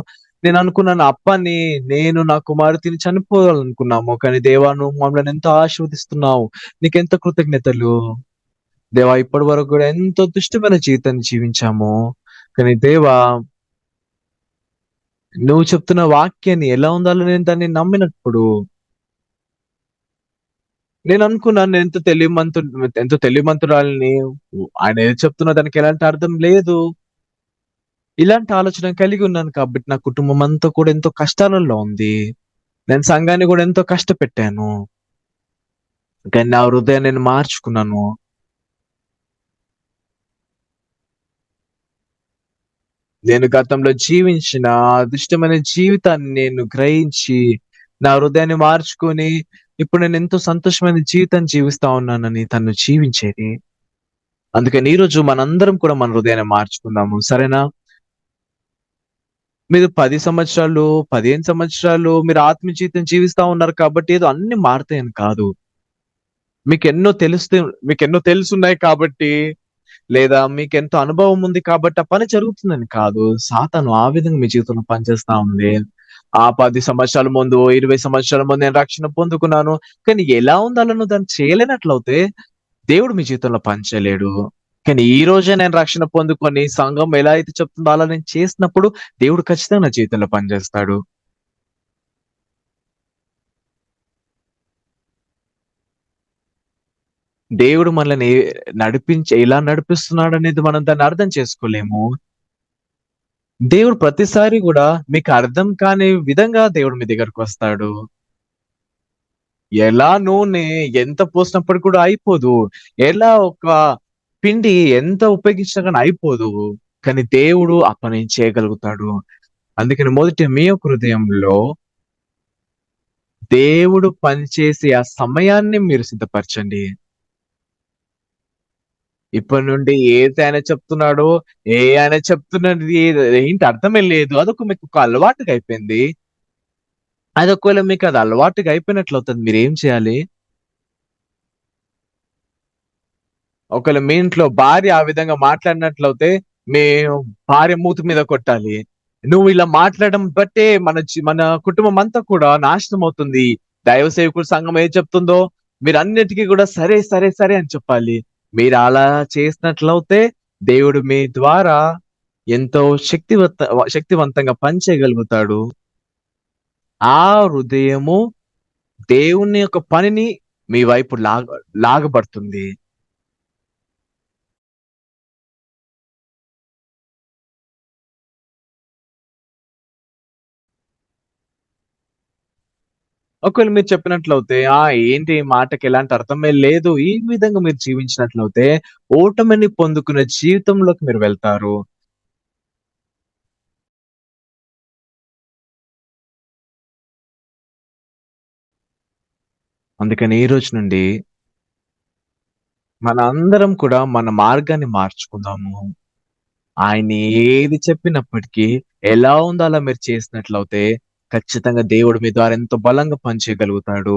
నేననుకున్నాను అప్పని నేను నా కుమార్తెని చనిపోవాలనుకున్నాము. కానీ దేవా నువ్వు మమ్మల్ని ఎంతో ఆశీర్వదిస్తున్నావు. నీకెంత కృతజ్ఞతలు. దేవా ఇప్పటి వరకు గూడా ఎంతో దుష్టమైన జీవితాన్ని జీవించాము. కానీ దేవా నువ్వు చెప్తున్న వాక్యాన్ని ఎలా ఉండాలో నేను దాన్ని నమ్మినప్పుడు నేననుకున్నాను ఎంతో తెలివిమంతురాలిని. ఆయన ఏది చెప్తున్నా దానికి ఎలాంటి అర్థం లేదు. ఇలాంటి ఆలోచన కలిగి ఉన్నాను కాబట్టి నా కుటుంబం అంతా కూడా ఎంతో కష్టాలలో ఉంది. నేను సంఘాన్ని గూడా ఎంతో కష్టపెట్టాను. కానీ నా హృదయాన్ని నేను మార్చుకున్నాను. నేను గతంలో జీవించిన దుష్టమైన జీవితాన్ని నేను గ్రహించి, నా హృదయాన్ని మార్చుకొని, ఇప్పుడు నేనెంతో సంతోషమైన జీవితాన్ని జీవిస్తా ఉన్నానని తను జీవించేది. అందుకని ఈరోజు మనందరం కూడా మన హృదయాన్ని మార్చుకుందాము. సరేనా? మీరు 10 సంవత్సరాలు, 15 సంవత్సరాలు మీరు ఆత్మీయ జీవితం జీవిస్తా ఉన్నారు కాబట్టి ఏదో అన్నీ మారతాయని కాదు. మీకెన్నో తెలుస్తూ మీకెన్నో తెలుసున్నాయి కాబట్టి లేదా మీకెంతో అనుభవం ఉంది కాబట్టి ఆ పని జరుగుతుందని కాదు. సాతాను ఆ విధంగా మీ జీవితంలో పనిచేస్తా ఉంది. ఆ 10 సంవత్సరాల ముందు, 20 సంవత్సరాల ముందు నేను రక్షణ పొందుకున్నాను. కానీ ఎలా ఉండాలనో దాన్ని చేయలేనట్లయితే దేవుడు మీ జీవితంలో పని చేయలేడు. కానీ ఈ రోజే నేను రక్షణ పొందుకొని సంఘం ఎలా అయితే చెప్తుందో అలా నేను చేసినప్పుడు దేవుడు ఖచ్చితంగా నా జీవితంలో పనిచేస్తాడు. దేవుడు మనల్ని ఎలా నడిపిస్తున్నాడనేది మనం దాన్ని అర్థం చేసుకోలేము. దేవుడు ప్రతిసారి గూడా మీకు అర్థం కాని విధంగా దేవుడు మీ దగ్గరకొస్తాడు. ఎలా నూనె ఎంత పోసినప్పటికి కూడా అయిపోదు. ఎలా ఒక పిండి ఎంత ఉపయోగించినా గాని అయిపోదు. కానీ దేవుడు ఆ పనిని చేయగలుగుతాడు. అందుకని మొదట మీ యొక్క హృదయంలో దేవుడు పనిచేసే ఆ సమయాన్ని మీరు సిద్ధపరచండి. ఇప్పటి నుండి ఏది ఆయన చెప్తున్నాడో, ఆయన చెప్తున్నది ఏంటి అర్థమే లేదు. అదొక మీకొక అలవాటుగా అయిపోయింది. అది ఒకవేళ మీకది అలవాటుగా అయిపోయినట్లవుతది. మీరేం చేయాలి? ఒకవేళ మీ ఇంట్లో భార్య ఆ విధంగా మాట్లాడినట్లయితే, మీ భార్య మూతి మీద కొట్టాలి. నువ్వు ఇలా మాట్లాడడం బట్టే మన కుటుంబం అంతా కూడా నాశనం అవుతుంది. దైవ సేవకుల సంఘం ఏది చెప్తుందో మీరన్నిటికి కూడా సరే, సరే, సరే అని చెప్పాలి. మీరు అలా చేసినట్లయితే దేవుడు మీ ద్వారా ఎంతో శక్తివంతంగా పని చేయగలుగుతాడు. ఆ హృదయము దేవుని యొక్క పనిని మీ వైపు లాగబడుతుంది. ఒకవేళ మీరు చెప్పినట్లయితే, ఏంటి ఈ మాటకి ఎలాంటి అర్థమే లేదు. ఈ విధంగా మీరు జీవించినట్లయితే, ఓటమిని పొందుకునే జీవితంలోకి మీరు వెళ్తారు. అందుకని ఈ రోజు నుండి మనందరం కూడా మన మార్గాన్ని మార్చుకుందాము. ఆయన ఏది చెప్పినప్పటికీ, ఎలా ఉందో అలా మీరు చేసినట్లయితే, ఖచ్చితంగా దేవుడు మీ ద్వారా ఎంతో బలంగా పనిచేయగలుగుతాడు.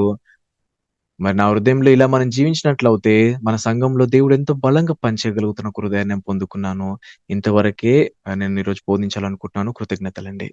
మరి నా హృదయంలో ఇలా మనం జీవించినట్లయితే, మన సంఘంలో దేవుడు ఎంతో బలంగా పనిచేయగలుగుతున్న ఒక హృదయాన్ని నేను పొందుకున్నాను. ఇంతవరకే నేను ఈరోజు బోధించాలనుకుంటున్నాను. కృతజ్ఞతలండి.